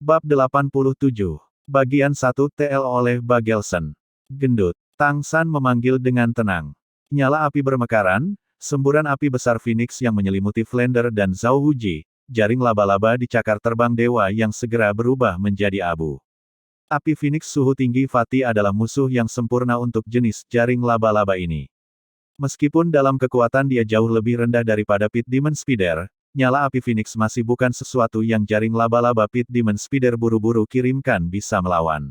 Bab 87. Bagian 1 TL oleh Bagelson. Gendut. Tang San memanggil dengan tenang. Nyala api bermekaran, semburan api besar Phoenix yang menyelimuti Flander dan Zhao Wuji, jaring laba-laba di cakar terbang dewa yang segera berubah menjadi abu. Api Phoenix suhu tinggi Fati adalah musuh yang sempurna untuk jenis jaring laba-laba ini. Meskipun dalam kekuatan dia jauh lebih rendah daripada Pit Demon Spider, nyala api Phoenix masih bukan sesuatu yang jaring laba-laba Pit Demon Spider buru-buru kirimkan bisa melawan.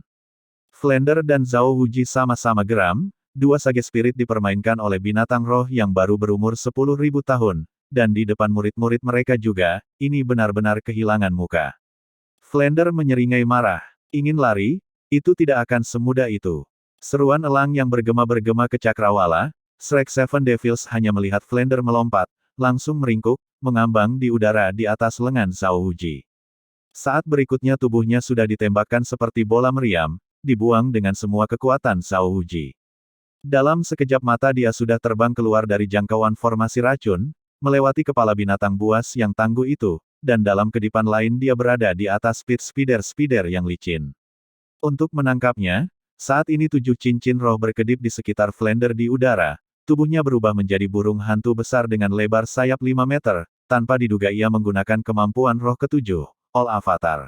Flander dan Zhao Wuji sama-sama geram, dua sage spirit dipermainkan oleh binatang roh yang baru berumur 10.000 tahun, dan di depan murid-murid mereka juga, ini benar-benar kehilangan muka. Flander menyeringai marah. Ingin lari? Itu tidak akan semudah itu. Seruan elang yang bergema-bergema ke cakrawala, Shrek Seven Devils hanya melihat Flander melompat, langsung meringkuk, mengambang di udara di atas lengan Zhao Wuji. Saat berikutnya tubuhnya sudah ditembakkan seperti bola meriam, dibuang dengan semua kekuatan Zhao Wuji. Dalam sekejap mata dia sudah terbang keluar dari jangkauan formasi racun, melewati kepala binatang buas yang tangguh itu, dan dalam kedipan lain dia berada di atas Pit Spider-Spider yang licin. Untuk menangkapnya, saat ini 7 cincin roh berkedip di sekitar Flander di udara, tubuhnya berubah menjadi burung hantu besar dengan lebar sayap 5 meter, tanpa diduga ia menggunakan kemampuan roh ketujuh, All Avatar.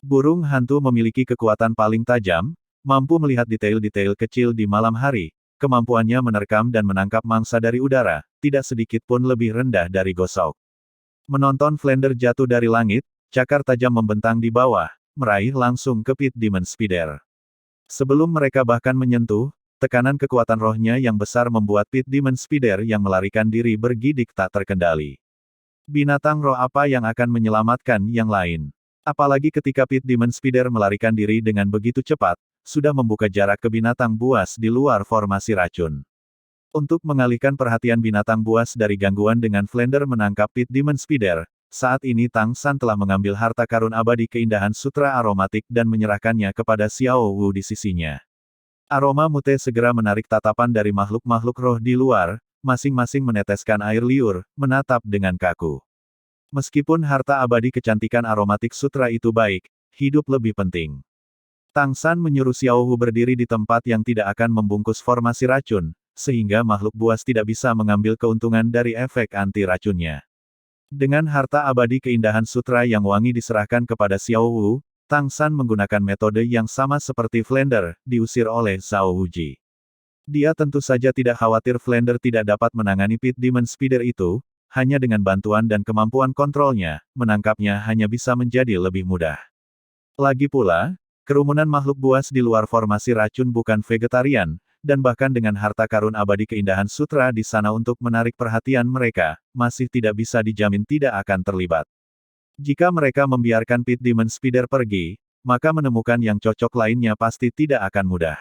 Burung hantu memiliki kekuatan paling tajam, mampu melihat detail-detail kecil di malam hari, kemampuannya menerkam dan menangkap mangsa dari udara, tidak sedikit pun lebih rendah dari gosok. Menonton Flander jatuh dari langit, cakar tajam membentang di bawah, meraih langsung ke Pit Demon Spider. Sebelum mereka bahkan menyentuh, tekanan kekuatan rohnya yang besar membuat Pit Demon Spider yang melarikan diri bergidik tak terkendali. Binatang roh apa yang akan menyelamatkan yang lain? Apalagi ketika Pit Demon Spider melarikan diri dengan begitu cepat, sudah membuka jarak ke binatang buas di luar formasi racun. Untuk mengalihkan perhatian binatang buas dari gangguan dengan Flander menangkap Pit Demon Spider, saat ini Tang San telah mengambil harta karun abadi keindahan sutra aromatik dan menyerahkannya kepada Xiao Wu di sisinya. Aroma mute segera menarik tatapan dari makhluk-makhluk roh di luar, masing-masing meneteskan air liur, menatap dengan kaku. Meskipun harta abadi kecantikan aromatik sutra itu baik, hidup lebih penting. Tang San menyuruh Xiao Wu berdiri di tempat yang tidak akan membungkus formasi racun, sehingga makhluk buas tidak bisa mengambil keuntungan dari efek anti-racunnya. Dengan harta abadi keindahan sutra yang wangi diserahkan kepada Xiao Wu, Tang San menggunakan metode yang sama seperti Flander, diusir oleh Zhao Wuji. Dia tentu saja tidak khawatir Flander tidak dapat menangani Pit Demon Spider itu, hanya dengan bantuan dan kemampuan kontrolnya, menangkapnya hanya bisa menjadi lebih mudah. Lagi pula, kerumunan makhluk buas di luar formasi racun bukan vegetarian, dan bahkan dengan harta karun abadi keindahan sutra di sana untuk menarik perhatian mereka, masih tidak bisa dijamin tidak akan terlibat. Jika mereka membiarkan Pit Demon Spider pergi, maka menemukan yang cocok lainnya pasti tidak akan mudah.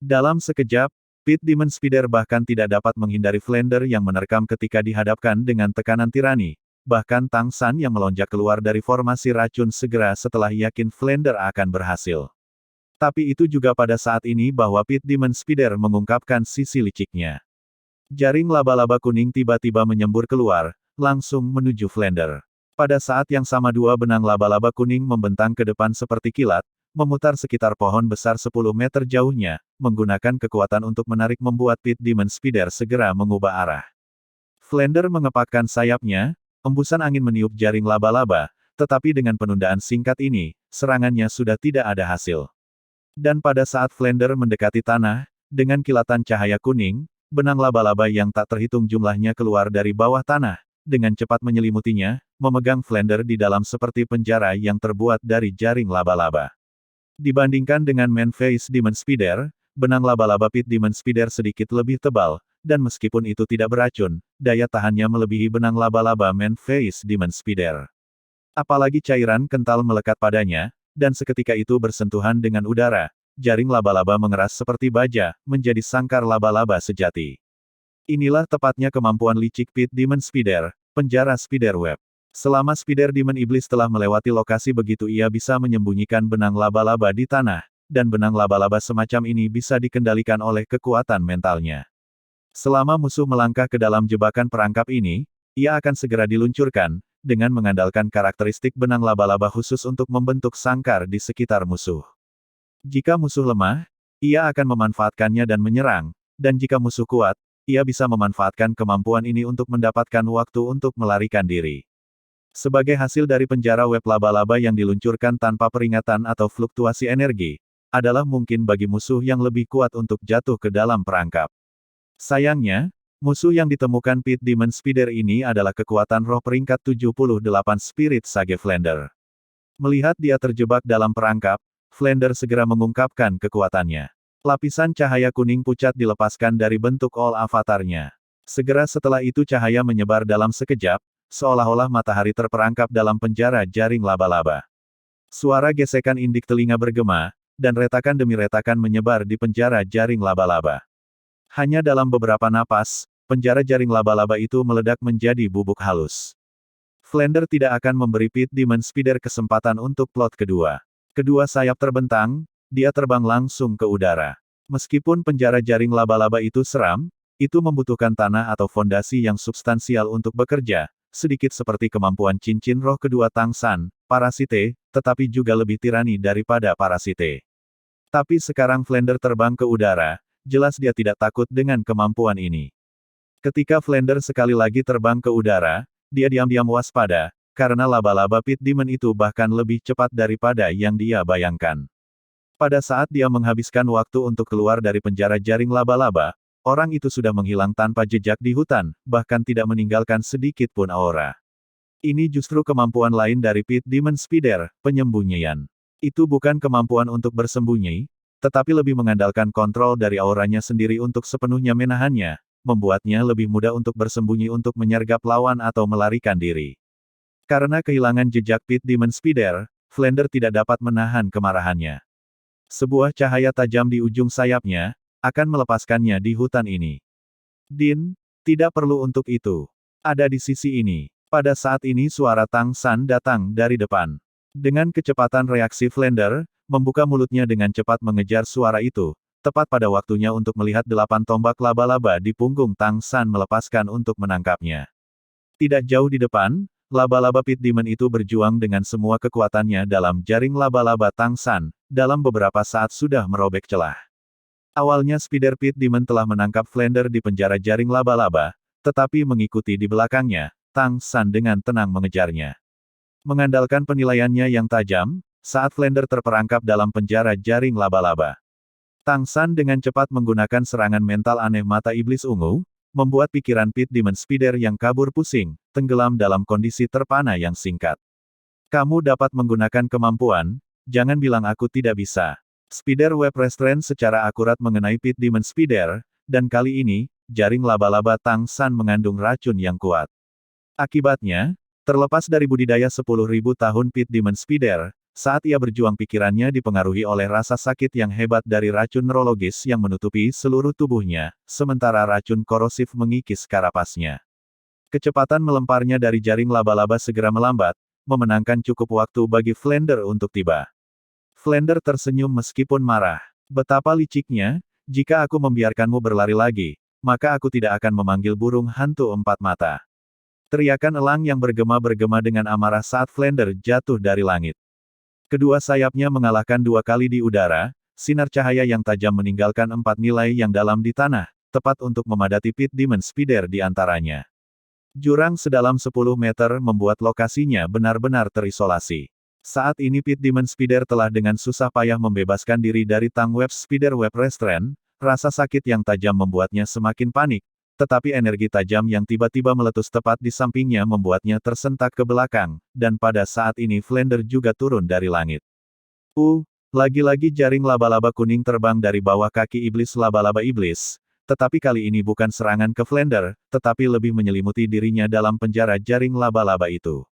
Dalam sekejap, Pit Demon Spider bahkan tidak dapat menghindari Flander yang menerkam ketika dihadapkan dengan tekanan tirani, bahkan Tang San yang melonjak keluar dari formasi racun segera setelah yakin Flander akan berhasil. Tapi itu juga pada saat ini bahwa Pit Demon Spider mengungkapkan sisi liciknya. Jaring laba-laba kuning tiba-tiba menyembur keluar, langsung menuju Flander. Pada saat yang sama dua benang laba-laba kuning membentang ke depan seperti kilat, memutar sekitar pohon besar 10 meter jauhnya, menggunakan kekuatan untuk menarik membuat Pit Demon Spider segera mengubah arah. Flander mengepakkan sayapnya, embusan angin meniup jaring laba-laba, tetapi dengan penundaan singkat ini, serangannya sudah tidak ada hasil. Dan pada saat Flander mendekati tanah, dengan kilatan cahaya kuning, benang laba-laba yang tak terhitung jumlahnya keluar dari bawah tanah, dengan cepat menyelimutinya, memegang Flander di dalam seperti penjara yang terbuat dari jaring laba-laba. Dibandingkan dengan Man Face Demon Spider, benang laba-laba Pit Demon Spider sedikit lebih tebal, dan meskipun itu tidak beracun, daya tahannya melebihi benang laba-laba Man Face Demon Spider. Apalagi cairan kental melekat padanya, dan seketika itu bersentuhan dengan udara, jaring laba-laba mengeras seperti baja, menjadi sangkar laba-laba sejati. Inilah tepatnya kemampuan licik Pit Demon Spider, penjara Spiderweb. Selama Spider Demon Iblis telah melewati lokasi begitu ia bisa menyembunyikan benang laba-laba di tanah, dan benang laba-laba semacam ini bisa dikendalikan oleh kekuatan mentalnya. Selama musuh melangkah ke dalam jebakan perangkap ini, ia akan segera diluncurkan, dengan mengandalkan karakteristik benang laba-laba khusus untuk membentuk sangkar di sekitar musuh. Jika musuh lemah, ia akan memanfaatkannya dan menyerang, dan jika musuh kuat, ia bisa memanfaatkan kemampuan ini untuk mendapatkan waktu untuk melarikan diri. Sebagai hasil dari penjara web laba-laba yang diluncurkan tanpa peringatan atau fluktuasi energi, adalah mungkin bagi musuh yang lebih kuat untuk jatuh ke dalam perangkap. Sayangnya, musuh yang ditemukan Pit Demon Spider ini adalah kekuatan roh peringkat 78 Spirit Sage Flander. Melihat dia terjebak dalam perangkap, Flander segera mengungkapkan kekuatannya. Lapisan cahaya kuning pucat dilepaskan dari bentuk All Avatar-nya. Segera setelah itu cahaya menyebar dalam sekejap, seolah-olah matahari terperangkap dalam penjara jaring laba-laba. Suara gesekan indik telinga bergema, dan retakan demi retakan menyebar di penjara jaring laba-laba. Hanya dalam beberapa napas, penjara jaring laba-laba itu meledak menjadi bubuk halus. Flander tidak akan memberi Pit Demon Spider kesempatan untuk plot kedua. Kedua sayap terbentang, dia terbang langsung ke udara. Meskipun penjara jaring laba-laba itu seram, itu membutuhkan tanah atau fondasi yang substansial untuk bekerja, sedikit seperti kemampuan cincin roh kedua Tang San, Parasite, tetapi juga lebih tirani daripada Parasite. Tapi sekarang Flander terbang ke udara, jelas dia tidak takut dengan kemampuan ini. Ketika Flander sekali lagi terbang ke udara, dia diam-diam waspada, karena laba-laba Pit Demon itu bahkan lebih cepat daripada yang dia bayangkan. Pada saat dia menghabiskan waktu untuk keluar dari penjara jaring laba-laba, orang itu sudah menghilang tanpa jejak di hutan, bahkan tidak meninggalkan sedikit pun aura. Ini justru kemampuan lain dari Pit Demon Spider, penyembunyian. Itu bukan kemampuan untuk bersembunyi, tetapi lebih mengandalkan kontrol dari auranya sendiri untuk sepenuhnya menahannya, membuatnya lebih mudah untuk bersembunyi untuk menyergap lawan atau melarikan diri. Karena kehilangan jejak Pit Demon Spider, Flander tidak dapat menahan kemarahannya. Sebuah cahaya tajam di ujung sayapnya, akan melepaskannya di hutan ini. Din, tidak perlu untuk itu. Ada di sisi ini. Pada saat ini suara Tang San datang dari depan. Dengan kecepatan reaksi Flander, membuka mulutnya dengan cepat mengejar suara itu, tepat pada waktunya untuk melihat 8 tombak laba-laba di punggung Tang San melepaskan untuk menangkapnya. Tidak jauh di depan, laba-laba Pit Demon itu berjuang dengan semua kekuatannya dalam jaring laba-laba Tang San, dalam beberapa saat sudah merobek celah. Awalnya Spider Pit Demon telah menangkap Flander di penjara jaring laba-laba, tetapi mengikuti di belakangnya, Tang San dengan tenang mengejarnya. Mengandalkan penilaiannya yang tajam, saat Flander terperangkap dalam penjara jaring laba-laba, Tang San dengan cepat menggunakan serangan mental aneh mata iblis ungu, membuat pikiran Pit Demon Spider yang kabur pusing, tenggelam dalam kondisi terpana yang singkat. Kamu dapat menggunakan kemampuan, jangan bilang aku tidak bisa. Spider Web Restraint secara akurat mengenai Pit Demon Spider, dan kali ini, jaring laba-laba Tang San mengandung racun yang kuat. Akibatnya, terlepas dari budidaya 10.000 tahun Pit Demon Spider, saat ia berjuang pikirannya dipengaruhi oleh rasa sakit yang hebat dari racun neurologis yang menutupi seluruh tubuhnya, sementara racun korosif mengikis karapasnya. Kecepatan melemparnya dari jaring laba-laba segera melambat, memenangkan cukup waktu bagi Flander untuk tiba. Flander tersenyum meskipun marah. Betapa liciknya, jika aku membiarkanmu berlari lagi, maka aku tidak akan memanggil burung hantu 4 mata. Teriakan elang yang bergema-bergema dengan amarah saat Flander jatuh dari langit. Kedua sayapnya mengalahkan 2 kali di udara, sinar cahaya yang tajam meninggalkan 4 nilai yang dalam di tanah, tepat untuk memadati Pit Demon Spider di antaranya. Jurang sedalam 10 meter membuat lokasinya benar-benar terisolasi. Saat ini Pit Demon Spider telah dengan susah payah membebaskan diri dari Tang Web Spider Web Restraint, rasa sakit yang tajam membuatnya semakin panik, tetapi energi tajam yang tiba-tiba meletus tepat di sampingnya membuatnya tersentak ke belakang, dan pada saat ini Flander juga turun dari langit. Lagi-lagi jaring laba-laba kuning terbang dari bawah kaki iblis laba-laba iblis, tetapi kali ini bukan serangan ke Flander, tetapi lebih menyelimuti dirinya dalam penjara jaring laba-laba itu.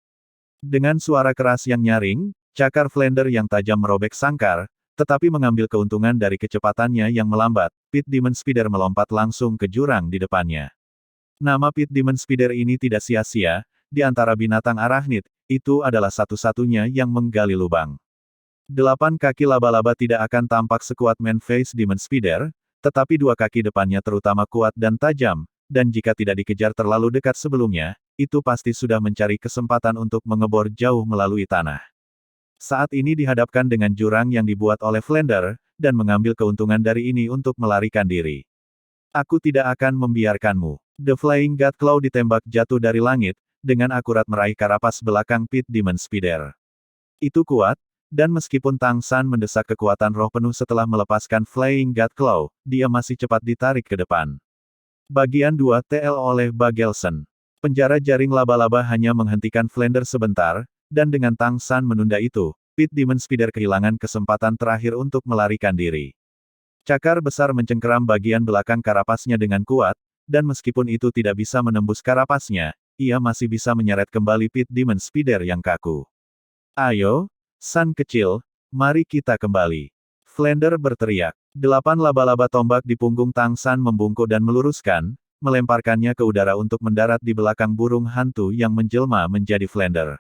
Dengan suara keras yang nyaring, cakar Flander yang tajam merobek sangkar, tetapi mengambil keuntungan dari kecepatannya yang melambat, Pit Demon Spider melompat langsung ke jurang di depannya. Nama Pit Demon Spider ini tidak sia-sia, di antara binatang arachnid, itu adalah satu-satunya yang menggali lubang. 8 kaki laba-laba tidak akan tampak sekuat Man-Face Demon Spider, tetapi 2 kaki depannya terutama kuat dan tajam, dan jika tidak dikejar terlalu dekat sebelumnya, itu pasti sudah mencari kesempatan untuk mengebor jauh melalui tanah. Saat ini dihadapkan dengan jurang yang dibuat oleh Flender, dan mengambil keuntungan dari ini untuk melarikan diri. Aku tidak akan membiarkanmu. The Flying God Claw ditembak jatuh dari langit, dengan akurat meraih karapas belakang Pit Demon Spider. Itu kuat, dan meskipun Tang San mendesak kekuatan roh penuh setelah melepaskan Flying God Claw, dia masih cepat ditarik ke depan. Bagian 2 TL oleh Bagelson. Penjara jaring laba-laba hanya menghentikan Flender sebentar, dan dengan Tang San menunda itu, Pit Demon Spider kehilangan kesempatan terakhir untuk melarikan diri. Cakar besar mencengkeram bagian belakang karapasnya dengan kuat, dan meskipun itu tidak bisa menembus karapasnya, ia masih bisa menyeret kembali Pit Demon Spider yang kaku. Ayo, San kecil, mari kita kembali. Flender berteriak. 8 laba-laba tombak di punggung Tang San membungkuk dan meluruskan, melemparkannya ke udara untuk mendarat di belakang burung hantu yang menjelma menjadi Flender.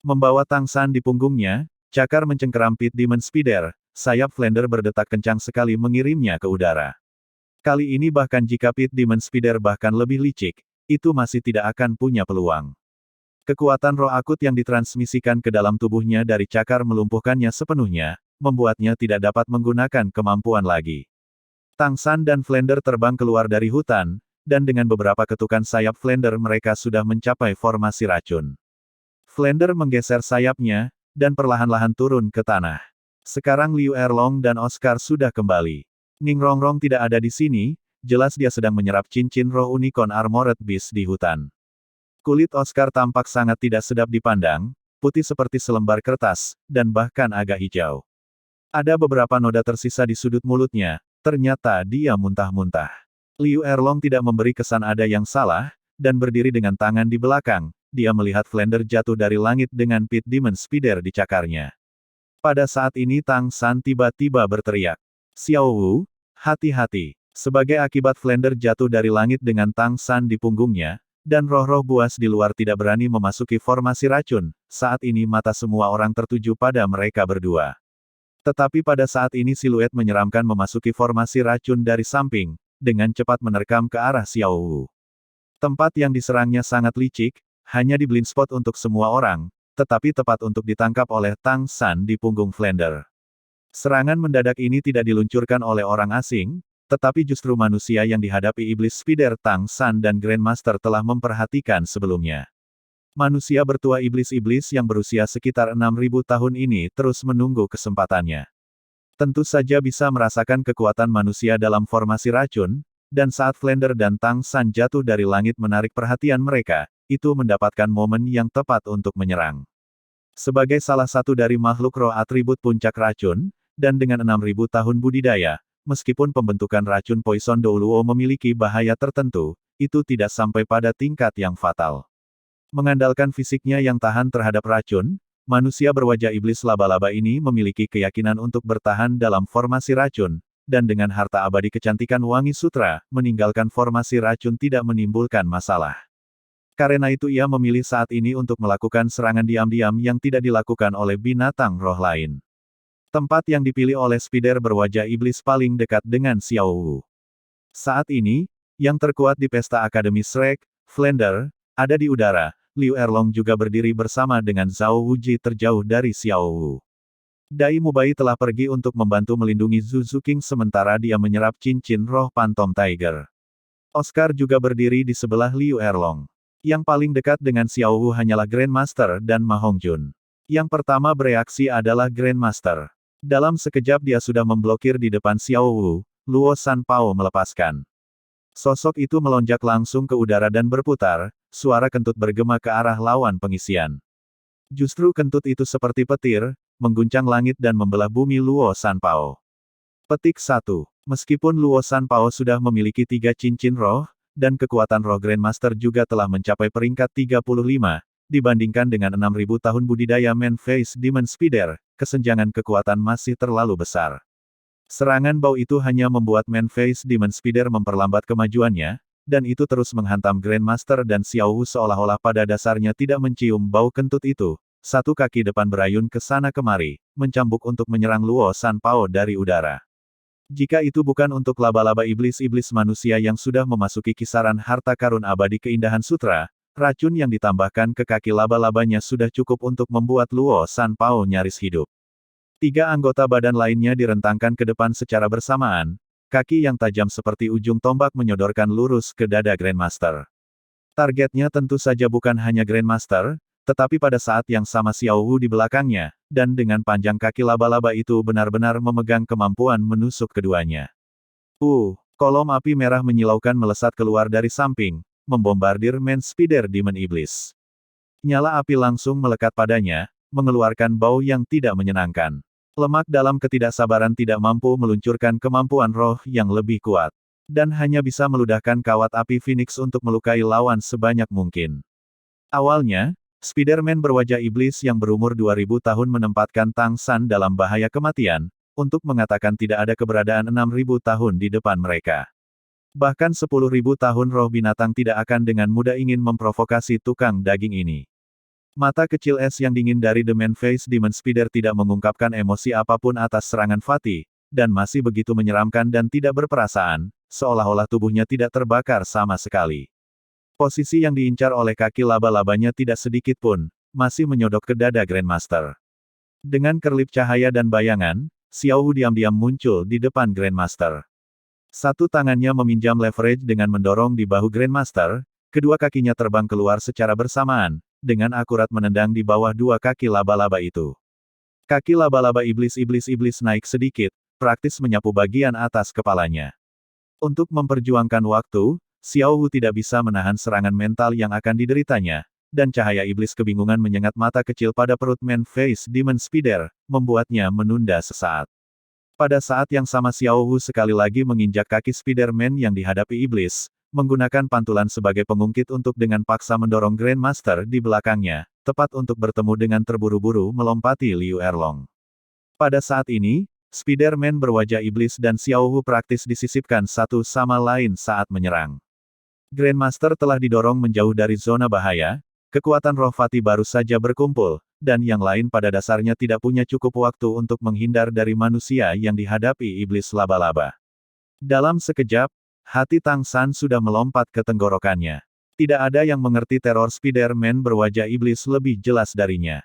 Membawa Tang San di punggungnya, cakar mencengkeram Pit Demon Spider, sayap Flender berdetak kencang sekali mengirimnya ke udara. Kali ini bahkan jika Pit Demon Spider bahkan lebih licik, itu masih tidak akan punya peluang. Kekuatan roh akut yang ditransmisikan ke dalam tubuhnya dari cakar melumpuhkannya sepenuhnya, membuatnya tidak dapat menggunakan kemampuan lagi. Tang San dan Flender terbang keluar dari hutan, dan dengan beberapa ketukan sayap Flender mereka sudah mencapai formasi racun. Flender menggeser sayapnya, dan perlahan-lahan turun ke tanah. Sekarang Liu Erlong dan Oscar sudah kembali. Ning Rongrong tidak ada di sini, jelas dia sedang menyerap cincin roh Unicorn Armored Beast di hutan. Kulit Oscar tampak sangat tidak sedap dipandang, putih seperti selembar kertas, dan bahkan agak hijau. Ada beberapa noda tersisa di sudut mulutnya, ternyata dia muntah-muntah. Liu Erlong tidak memberi kesan ada yang salah, dan berdiri dengan tangan di belakang, dia melihat Flender jatuh dari langit dengan Pit Demon Spider di cakarnya. Pada saat ini Tang San tiba-tiba berteriak. Xiao Wu, hati-hati. Sebagai akibat Flender jatuh dari langit dengan Tang San di punggungnya, dan roh-roh buas di luar tidak berani memasuki formasi racun, saat ini mata semua orang tertuju pada mereka berdua. Tetapi pada saat ini siluet menyeramkan memasuki formasi racun dari samping, dengan cepat menerkam ke arah Xiao Wu. Tempat yang diserangnya sangat licik, hanya di blind spot untuk semua orang, tetapi tepat untuk ditangkap oleh Tang San di punggung Flender. Serangan mendadak ini tidak diluncurkan oleh orang asing, tetapi justru manusia yang dihadapi iblis spider Tang San dan Grandmaster telah memperhatikan sebelumnya. Manusia bertua iblis-iblis yang berusia sekitar 6.000 tahun ini terus menunggu kesempatannya. Tentu saja bisa merasakan kekuatan manusia dalam formasi racun, dan saat Flender dan Tang San jatuh dari langit menarik perhatian mereka, itu mendapatkan momen yang tepat untuk menyerang. Sebagai salah satu dari makhluk roh atribut puncak racun, dan dengan 6.000 tahun budidaya, meskipun pembentukan racun Poison Douluo memiliki bahaya tertentu, itu tidak sampai pada tingkat yang fatal. Mengandalkan fisiknya yang tahan terhadap racun, manusia berwajah iblis laba-laba ini memiliki keyakinan untuk bertahan dalam formasi racun, dan dengan harta abadi kecantikan Wangi Sutra, meninggalkan formasi racun tidak menimbulkan masalah. Karena itu ia memilih saat ini untuk melakukan serangan diam-diam yang tidak dilakukan oleh binatang roh lain. Tempat yang dipilih oleh spider berwajah iblis paling dekat dengan Xiao Wu. Saat ini, yang terkuat di pesta Akademi Shrek, Flender, ada di udara. Liu Erlong juga berdiri bersama dengan Zhao Wuji terjauh dari Xiao Wu. Dai Mubai telah pergi untuk membantu melindungi Zhu Zuqing sementara dia menyerap cincin roh Phantom Tiger. Oscar juga berdiri di sebelah Liu Erlong. Yang paling dekat dengan Xiao Wu hanyalah Grandmaster dan Ma Hongjun. Yang pertama bereaksi adalah Grandmaster. Dalam sekejap dia sudah memblokir di depan Xiao Wu, Luo Sanpao melepaskan. Sosok itu melonjak langsung ke udara dan berputar, suara kentut bergema ke arah lawan pengisian. Justru kentut itu seperti petir, mengguncang langit dan membelah bumi Luo Sanpao. Petik 1. Meskipun Luo Sanpao sudah memiliki 3 cincin roh, dan kekuatan roh Grandmaster juga telah mencapai peringkat 35, dibandingkan dengan 6.000 tahun budidaya Man-Face Demon Spider, kesenjangan kekuatan masih terlalu besar. Serangan bau itu hanya membuat Man-Face Demon Spider memperlambat kemajuannya, dan itu terus menghantam Grandmaster dan Xiao Wu seolah-olah pada dasarnya tidak mencium bau kentut itu. Satu kaki depan berayun ke sana kemari, mencambuk untuk menyerang Luo Sanpao dari udara. Jika itu bukan untuk laba-laba iblis-iblis manusia yang sudah memasuki kisaran harta karun abadi keindahan sutra, Racun yang ditambahkan ke kaki laba-labanya sudah cukup untuk membuat Luo Sanpao nyaris hidup. 3 anggota badan lainnya direntangkan ke depan secara bersamaan, kaki yang tajam seperti ujung tombak menyodorkan lurus ke dada Grandmaster. Targetnya tentu saja bukan hanya Grandmaster, tetapi pada saat yang sama Xiao Wu di belakangnya, dan dengan panjang kaki laba-laba itu benar-benar memegang kemampuan menusuk keduanya. Kolom api merah menyilaukan melesat keluar dari samping, membombardir Man Spider Demon Iblis. Nyala api langsung melekat padanya, mengeluarkan bau yang tidak menyenangkan. Lemak dalam ketidaksabaran tidak mampu meluncurkan kemampuan roh yang lebih kuat. Dan hanya bisa meludahkan kawat api Phoenix untuk melukai lawan sebanyak mungkin. Awalnya, Spider-Man berwajah iblis yang berumur 2000 tahun menempatkan Tang San dalam bahaya kematian, untuk mengatakan tidak ada keberadaan 6000 tahun di depan mereka. Bahkan 10.000 tahun roh binatang tidak akan dengan mudah ingin memprovokasi tukang daging ini. Mata kecil es yang dingin dari The Man-Face Demon Spider tidak mengungkapkan emosi apapun atas serangan Fatih, dan masih begitu menyeramkan dan tidak berperasaan, seolah-olah tubuhnya tidak terbakar sama sekali. Posisi yang diincar oleh kaki laba-labanya tidak sedikit pun, masih menyodok ke dada Grandmaster. Dengan kerlip cahaya dan bayangan, Xiao Wu diam-diam muncul di depan Grandmaster. Satu tangannya meminjam leverage dengan mendorong di bahu Grandmaster, kedua kakinya terbang keluar secara bersamaan, dengan akurat menendang di bawah dua kaki laba-laba itu. Kaki laba-laba iblis naik sedikit, praktis menyapu bagian atas kepalanya. Untuk memperjuangkan waktu, Xiao Wu tidak bisa menahan serangan mental yang akan dideritanya, dan cahaya iblis kebingungan menyengat mata kecil pada perut Man-Face Demon Spider, membuatnya menunda sesaat. Pada saat yang sama Xiao Wu sekali lagi menginjak kaki Spider-Man yang dihadapi iblis, menggunakan pantulan sebagai pengungkit untuk dengan paksa mendorong Grandmaster di belakangnya, tepat untuk bertemu dengan terburu-buru melompati Liu Erlong. Pada saat ini, Spider-Man berwajah iblis dan Xiao Wu praktis disisipkan satu sama lain saat menyerang. Grandmaster telah didorong menjauh dari zona bahaya, kekuatan roh Fatih baru saja berkumpul, dan yang lain pada dasarnya tidak punya cukup waktu untuk menghindar dari manusia yang dihadapi iblis laba-laba. Dalam sekejap, hati Tang San sudah melompat ke tenggorokannya. Tidak ada yang mengerti teror Spider-Man berwajah iblis lebih jelas darinya.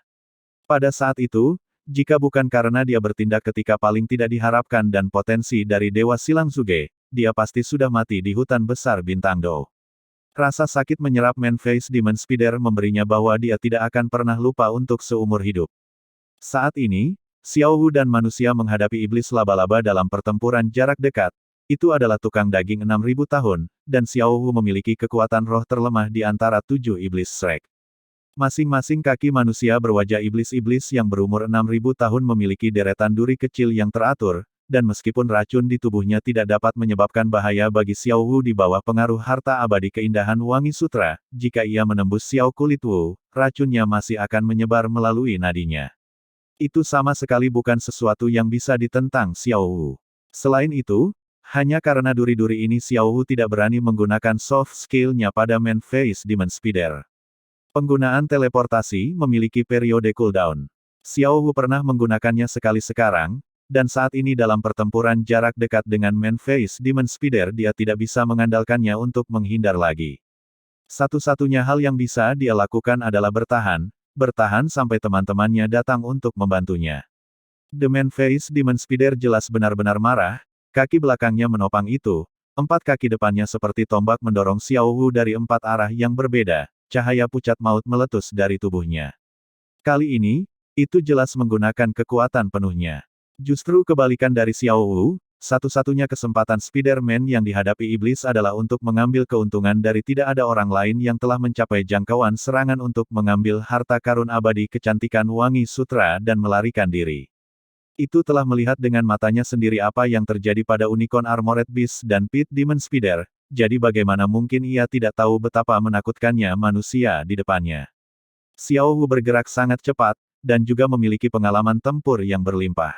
Pada saat itu, jika bukan karena dia bertindak ketika paling tidak diharapkan dan potensi dari Dewa Silang Zuge, dia pasti sudah mati di hutan besar Bintang Dou. Rasa sakit menyerap Man-Face Demon Spider memberinya bahwa dia tidak akan pernah lupa untuk seumur hidup. Saat ini, Xiao Wu dan manusia menghadapi iblis laba-laba dalam pertempuran jarak dekat. Itu adalah tukang daging 6000 tahun, dan Xiao Wu memiliki kekuatan roh terlemah di antara 7 iblis Shrek. Masing-masing kaki manusia berwajah iblis-iblis yang berumur 6000 tahun memiliki deretan duri kecil yang teratur, dan meskipun racun di tubuhnya tidak dapat menyebabkan bahaya bagi Xiao Wu di bawah pengaruh harta abadi keindahan Wangi Sutra, jika ia menembus Xiao Kulit Wu, racunnya masih akan menyebar melalui nadinya. Itu sama sekali bukan sesuatu yang bisa ditentang Xiao Wu. Selain itu, hanya karena duri-duri ini Xiao Wu tidak berani menggunakan soft skill-nya pada Man-Face Demon Spider. Penggunaan teleportasi memiliki periode cooldown. Xiao Wu pernah menggunakannya sekali sekarang, dan saat ini dalam pertempuran jarak dekat dengan Man-Face Demon Spider dia tidak bisa mengandalkannya untuk menghindar lagi. Satu-satunya hal yang bisa dia lakukan adalah bertahan sampai teman-temannya datang untuk membantunya. The Man-Face Demon Spider jelas benar-benar marah, kaki belakangnya menopang itu, 4 kaki depannya seperti tombak mendorong Xiao Wu dari 4 arah yang berbeda, cahaya pucat maut meletus dari tubuhnya. Kali ini, itu jelas menggunakan kekuatan penuhnya. Justru kebalikan dari Xiao Wu, satu-satunya kesempatan Spider-Man yang dihadapi iblis adalah untuk mengambil keuntungan dari tidak ada orang lain yang telah mencapai jangkauan serangan untuk mengambil harta karun abadi kecantikan Wangi Sutra dan melarikan diri. Itu telah melihat dengan matanya sendiri apa yang terjadi pada Unicorn Armored Beast dan Pit Demon Spider, jadi bagaimana mungkin ia tidak tahu betapa menakutkannya manusia di depannya. Xiao Wu bergerak sangat cepat, dan juga memiliki pengalaman tempur yang berlimpah.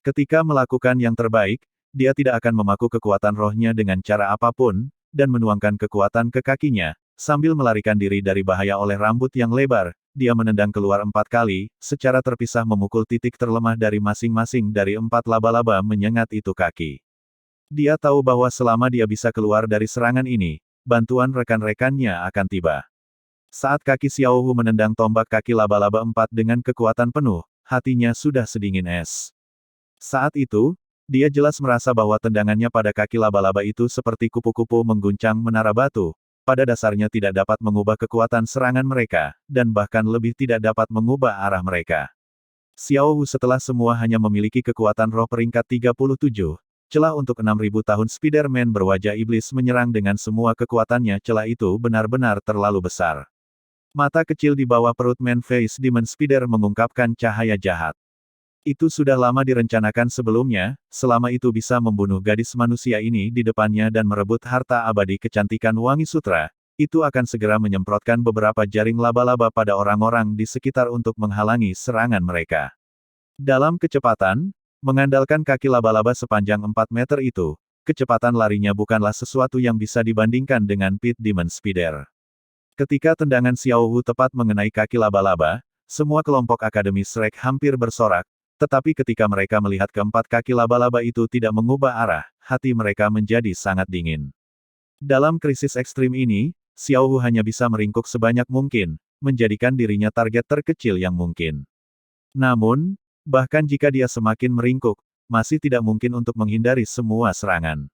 Ketika melakukan yang terbaik, dia tidak akan memaku kekuatan rohnya dengan cara apapun, dan menuangkan kekuatan ke kakinya, sambil melarikan diri dari bahaya oleh rambut yang lebar, dia menendang keluar 4 kali, secara terpisah memukul titik terlemah dari masing-masing dari 4 laba-laba menyengat itu kaki. Dia tahu bahwa selama dia bisa keluar dari serangan ini, bantuan rekan-rekannya akan tiba. Saat kaki Xiao Wu menendang tombak kaki laba-laba 4 dengan kekuatan penuh, hatinya sudah sedingin es. Saat itu, dia jelas merasa bahwa tendangannya pada kaki laba-laba itu seperti kupu-kupu mengguncang menara batu, pada dasarnya tidak dapat mengubah kekuatan serangan mereka, dan bahkan lebih tidak dapat mengubah arah mereka. Xiao Wu setelah semua hanya memiliki kekuatan roh peringkat 37, celah untuk 6.000 tahun Spider-Man berwajah iblis menyerang dengan semua kekuatannya. Celah itu benar-benar terlalu besar. Mata kecil di bawah perut Man-Face Demon Spider mengungkapkan cahaya jahat. Itu sudah lama direncanakan sebelumnya, selama itu bisa membunuh gadis manusia ini di depannya dan merebut harta abadi kecantikan Wangi Sutra, itu akan segera menyemprotkan beberapa jaring laba-laba pada orang-orang di sekitar untuk menghalangi serangan mereka. Dalam kecepatan, mengandalkan kaki laba-laba sepanjang 4 meter itu, kecepatan larinya bukanlah sesuatu yang bisa dibandingkan dengan Pit Demon Spider. Ketika tendangan Xiao Wu tepat mengenai kaki laba-laba, semua kelompok Akademi Shrek hampir bersorak, tetapi ketika mereka melihat keempat kaki laba-laba itu tidak mengubah arah, hati mereka menjadi sangat dingin. Dalam krisis ekstrim ini, Xiao Wu hanya bisa meringkuk sebanyak mungkin, menjadikan dirinya target terkecil yang mungkin. Namun, bahkan jika dia semakin meringkuk, masih tidak mungkin untuk menghindari semua serangan.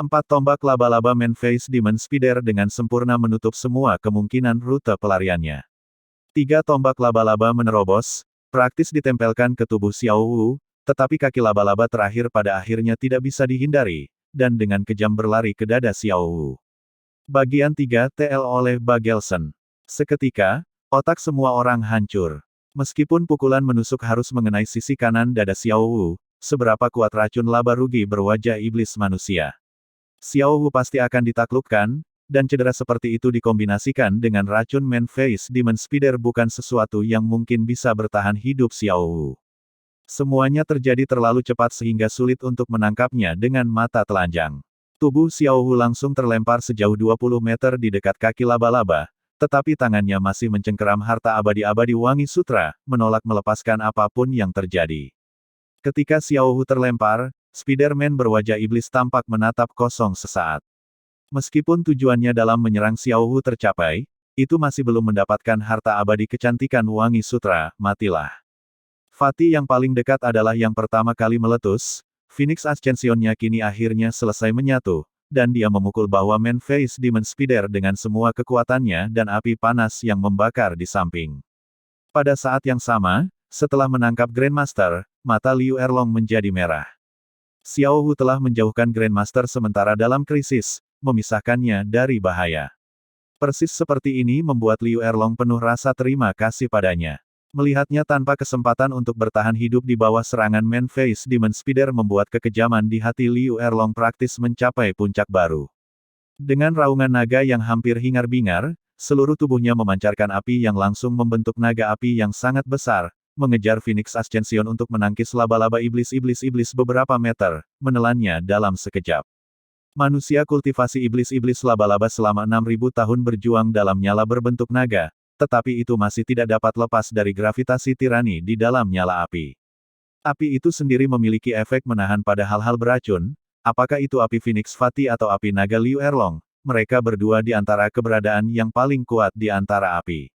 4 tombak laba-laba Man-Face Demon Spider dengan sempurna menutup semua kemungkinan rute pelariannya. 3 tombak laba-laba menerobos, praktis ditempelkan ke tubuh Xiao Wu, tetapi kaki laba-laba terakhir pada akhirnya tidak bisa dihindari, dan dengan kejam berlari ke dada Xiao Wu. Bagian 3 TL oleh Bagelson. Seketika, otak semua orang hancur. Meskipun pukulan menusuk harus mengenai sisi kanan dada Xiao Wu, seberapa kuat racun laba rugi berwajah iblis manusia. Xiao Wu pasti akan ditaklukkan, dan cedera seperti itu dikombinasikan dengan racun Man-Face Demon Spider bukan sesuatu yang mungkin bisa bertahan hidup Xiao Wu. Semuanya terjadi terlalu cepat sehingga sulit untuk menangkapnya dengan mata telanjang. Tubuh Xiao Wu langsung terlempar sejauh 20 meter di dekat kaki laba-laba, tetapi tangannya masih mencengkeram harta abadi-abadi Wangi Sutra, menolak melepaskan apapun yang terjadi. Ketika Xiao Wu terlempar, Spider-Man berwajah iblis tampak menatap kosong sesaat. Meskipun tujuannya dalam menyerang Xiao Wu tercapai, itu masih belum mendapatkan harta abadi kecantikan Wangi Sutra, matilah. Fatih yang paling dekat adalah yang pertama kali meletus, Phoenix Ascension-nya kini akhirnya selesai menyatu, dan dia memukul bahwa Man-Face Demon Spider dengan semua kekuatannya dan api panas yang membakar di samping. Pada saat yang sama, setelah menangkap Grandmaster, mata Liu Erlong menjadi merah. Xiao Wu telah menjauhkan Grandmaster sementara dalam krisis, memisahkannya dari bahaya. Persis seperti ini membuat Liu Erlong penuh rasa terima kasih padanya. Melihatnya tanpa kesempatan untuk bertahan hidup di bawah serangan Man-Face Demon Spider membuat kekejaman di hati Liu Erlong praktis mencapai puncak baru. Dengan raungan naga yang hampir hingar-bingar, seluruh tubuhnya memancarkan api yang langsung membentuk naga api yang sangat besar, mengejar Phoenix Ascension untuk menangkis laba-laba iblis-iblis beberapa meter, menelannya dalam sekejap. Manusia kultivasi iblis-iblis laba-laba selama 6.000 tahun berjuang dalam nyala berbentuk naga, tetapi itu masih tidak dapat lepas dari gravitasi tirani di dalam nyala api. Api itu sendiri memiliki efek menahan pada hal-hal beracun, apakah itu api Phoenix Fatih atau api naga Liu Erlong, mereka berdua di antara keberadaan yang paling kuat di antara api.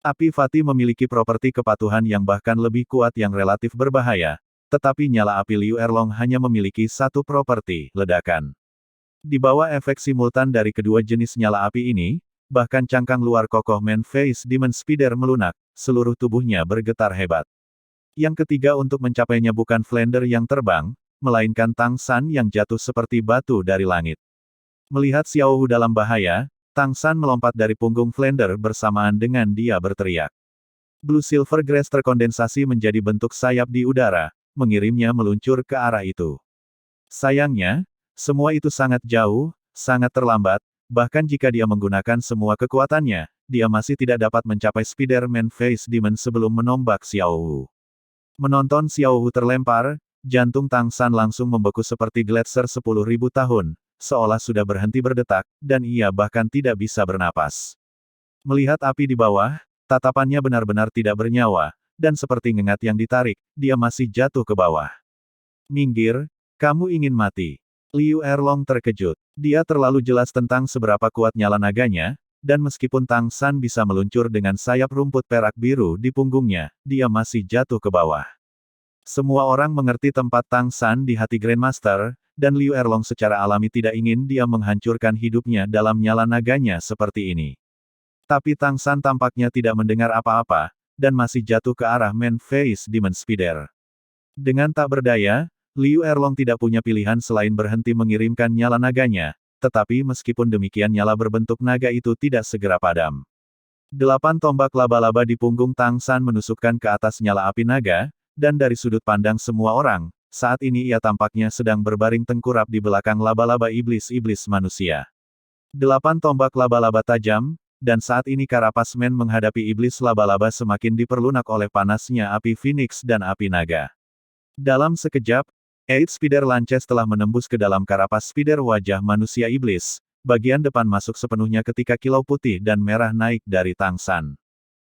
Api Fatih memiliki properti kepatuhan yang bahkan lebih kuat yang relatif berbahaya, tetapi nyala api Liu Erlong hanya memiliki satu properti, ledakan. Di bawah efek simultan dari kedua jenis nyala api ini, bahkan cangkang luar kokoh Man-Face Demon Spider melunak, seluruh tubuhnya bergetar hebat. Yang ketiga untuk mencapainya bukan Flander yang terbang, melainkan Tang San yang jatuh seperti batu dari langit. Melihat Xiao Wu dalam bahaya, Tang San melompat dari punggung Flander bersamaan dengan dia berteriak. Blue Silver Grass terkondensasi menjadi bentuk sayap di udara, mengirimnya meluncur ke arah itu. Sayangnya, semua itu sangat jauh, sangat terlambat, bahkan jika dia menggunakan semua kekuatannya, dia masih tidak dapat mencapai Spider-Man Face Demon sebelum menombak Xiao Wu. Menonton Xiao Wu terlempar, jantung Tang San langsung membeku seperti gletser 10.000 tahun, seolah sudah berhenti berdetak, dan ia bahkan tidak bisa bernapas. Melihat api di bawah, tatapannya benar-benar tidak bernyawa, dan seperti ngengat yang ditarik, dia masih jatuh ke bawah. Minggir, kamu ingin mati. Liu Erlong terkejut. Dia terlalu jelas tentang seberapa kuat nyala naganya, dan meskipun Tang San bisa meluncur dengan sayap rumput perak biru di punggungnya, dia masih jatuh ke bawah. Semua orang mengerti tempat Tang San di hati Grandmaster, dan Liu Erlong secara alami tidak ingin dia menghancurkan hidupnya dalam nyala naganya seperti ini. Tapi Tang San tampaknya tidak mendengar apa-apa, dan masih jatuh ke arah Man Face Demon Spider. Dengan tak berdaya, Liu Erlong tidak punya pilihan selain berhenti mengirimkan nyala naganya, tetapi meskipun demikian nyala berbentuk naga itu tidak segera padam. 8 tombak laba-laba di punggung Tang San menusukkan ke atas nyala api naga, dan dari sudut pandang semua orang, saat ini ia tampaknya sedang berbaring tengkurap di belakang laba-laba iblis-iblis manusia. 8 tombak laba-laba tajam, dan saat ini Karapas Man menghadapi iblis laba-laba semakin diperlunak oleh panasnya api Phoenix dan api naga. Dalam sekejap, Eight Spider Lances telah menembus ke dalam Karapas Spider wajah manusia iblis, bagian depan masuk sepenuhnya ketika kilau putih dan merah naik dari Tang San.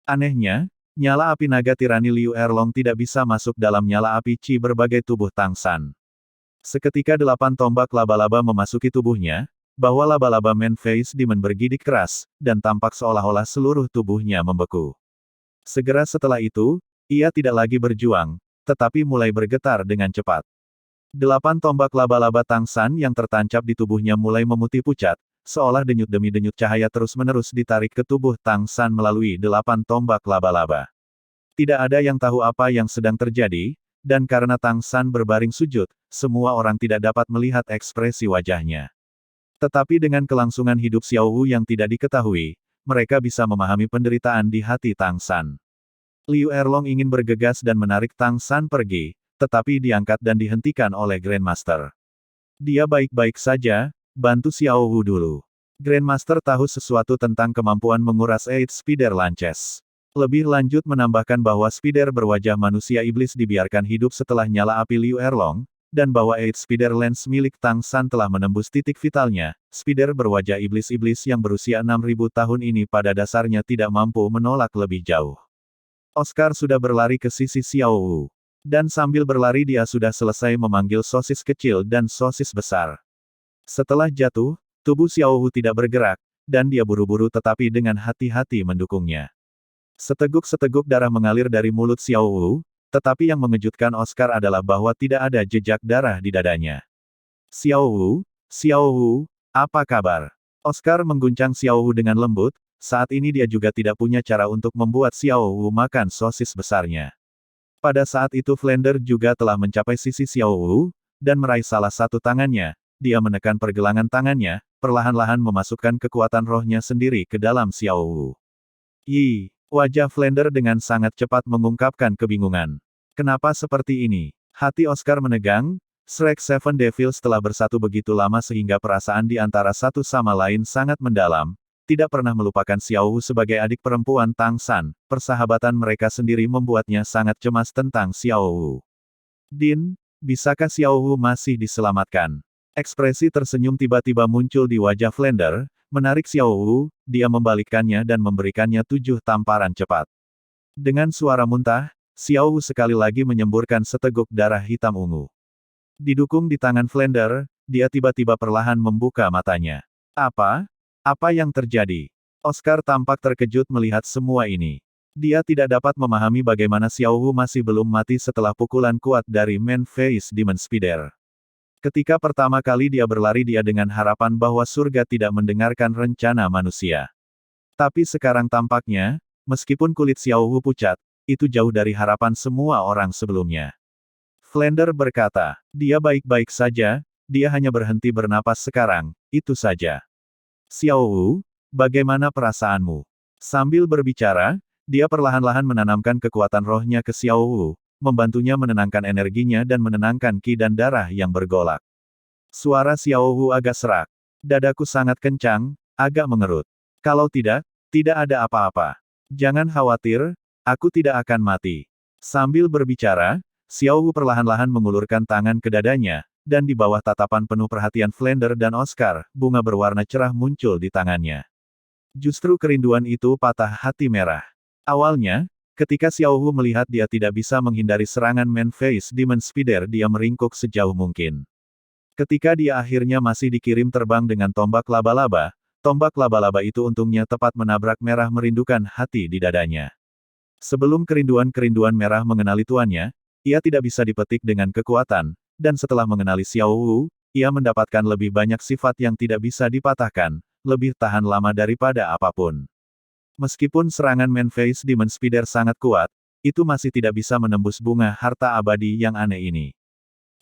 Anehnya, nyala api naga tirani Liu Erlong tidak bisa masuk dalam nyala api Qi berbagai tubuh Tang San. Seketika 8 tombak laba-laba memasuki tubuhnya, bahwa laba-laba Man Face Demon bergidik keras, dan tampak seolah-olah seluruh tubuhnya membeku. Segera setelah itu, ia tidak lagi berjuang, tetapi mulai bergetar dengan cepat. 8 tombak laba-laba Tang San yang tertancap di tubuhnya mulai memutih pucat, seolah denyut demi denyut cahaya terus-menerus ditarik ke tubuh Tang San melalui 8 tombak laba-laba. Tidak ada yang tahu apa yang sedang terjadi, dan karena Tang San berbaring sujud, semua orang tidak dapat melihat ekspresi wajahnya. Tetapi dengan kelangsungan hidup Xiao Wu yang tidak diketahui, mereka bisa memahami penderitaan di hati Tang San. Liu Erlong ingin bergegas dan menarik Tang San pergi, tetapi diangkat dan dihentikan oleh Grandmaster. Dia baik-baik saja, bantu Xiao Wu dulu. Grandmaster tahu sesuatu tentang kemampuan menguras Eight Spider Lances. Lebih lanjut menambahkan bahwa Spider berwajah manusia iblis dibiarkan hidup setelah nyala api Liu Erlong, dan bahwa Eight Spider Lens milik Tang San telah menembus titik vitalnya. Spider berwajah iblis-iblis yang berusia 6.000 tahun ini pada dasarnya tidak mampu menolak lebih jauh. Oscar sudah berlari ke sisi Xiao Wu. Dan sambil berlari dia sudah selesai memanggil sosis kecil dan sosis besar. Setelah jatuh, tubuh Xiao Wu tidak bergerak, dan dia buru-buru tetapi dengan hati-hati mendukungnya. Seteguk-seteguk darah mengalir dari mulut Xiao Wu, tetapi yang mengejutkan Oscar adalah bahwa tidak ada jejak darah di dadanya. Xiao Wu, apa kabar? Oscar mengguncang Xiao Wu dengan lembut, saat ini dia juga tidak punya cara untuk membuat Xiao Wu makan sosis besarnya. Pada saat itu Flander juga telah mencapai sisi Xiao Wu, dan meraih salah satu tangannya, dia menekan pergelangan tangannya, perlahan-lahan memasukkan kekuatan rohnya sendiri ke dalam Xiao Wu. Yi, wajah Flander dengan sangat cepat mengungkapkan kebingungan. Kenapa seperti ini? Hati Oscar menegang, Shrek Seven Devils telah bersatu begitu lama sehingga perasaan di antara satu sama lain sangat mendalam. Tidak pernah melupakan Xiao Wu sebagai adik perempuan Tang San, persahabatan mereka sendiri membuatnya sangat cemas tentang Xiao Wu. Din, bisakah Xiao Wu masih diselamatkan? Ekspresi tersenyum tiba-tiba muncul di wajah Flander, menarik Xiao Wu, dia membalikkannya dan memberikannya 7 tamparan cepat. Dengan suara muntah, Xiao Wu sekali lagi menyemburkan seteguk darah hitam ungu. Didukung di tangan Flander, dia tiba-tiba perlahan membuka matanya. Apa yang terjadi? Oscar tampak terkejut melihat semua ini. Dia tidak dapat memahami bagaimana Xiao Wu masih belum mati setelah pukulan kuat dari Man Face Demon Spider. Ketika pertama kali dia berlari dia dengan harapan bahwa surga tidak mendengarkan rencana manusia. Tapi sekarang tampaknya, meskipun kulit Xiao Wu pucat, itu jauh dari harapan semua orang sebelumnya. Flander berkata, dia baik-baik saja, dia hanya berhenti bernapas sekarang, itu saja. Xiao Wu, bagaimana perasaanmu? Sambil berbicara, dia perlahan-lahan menanamkan kekuatan rohnya ke Xiao Wu, membantunya menenangkan energinya dan menenangkan ki dan darah yang bergolak. Suara Xiao Wu agak serak. Dadaku sangat kencang, agak mengerut. Kalau tidak ada apa-apa. Jangan khawatir, aku tidak akan mati. Sambil berbicara, Xiao Wu perlahan-lahan mengulurkan tangan ke dadanya, dan di bawah tatapan penuh perhatian Flander dan Oscar, bunga berwarna cerah muncul di tangannya. Justru kerinduan itu patah hati merah. Awalnya, ketika Xiao Wu melihat dia tidak bisa menghindari serangan Man Face Demon Spider dia meringkuk sejauh mungkin. Ketika dia akhirnya masih dikirim terbang dengan tombak laba-laba, Tombak laba-laba itu untungnya tepat menabrak merah merindukan hati di dadanya. Sebelum kerinduan-kerinduan merah mengenali tuannya, ia tidak bisa dipetik dengan kekuatan, dan setelah mengenali Xiao Wu, ia mendapatkan lebih banyak sifat yang tidak bisa dipatahkan, lebih tahan lama daripada apapun. Meskipun serangan Man-Face Demon Spider sangat kuat, itu masih tidak bisa menembus bunga harta abadi yang aneh ini.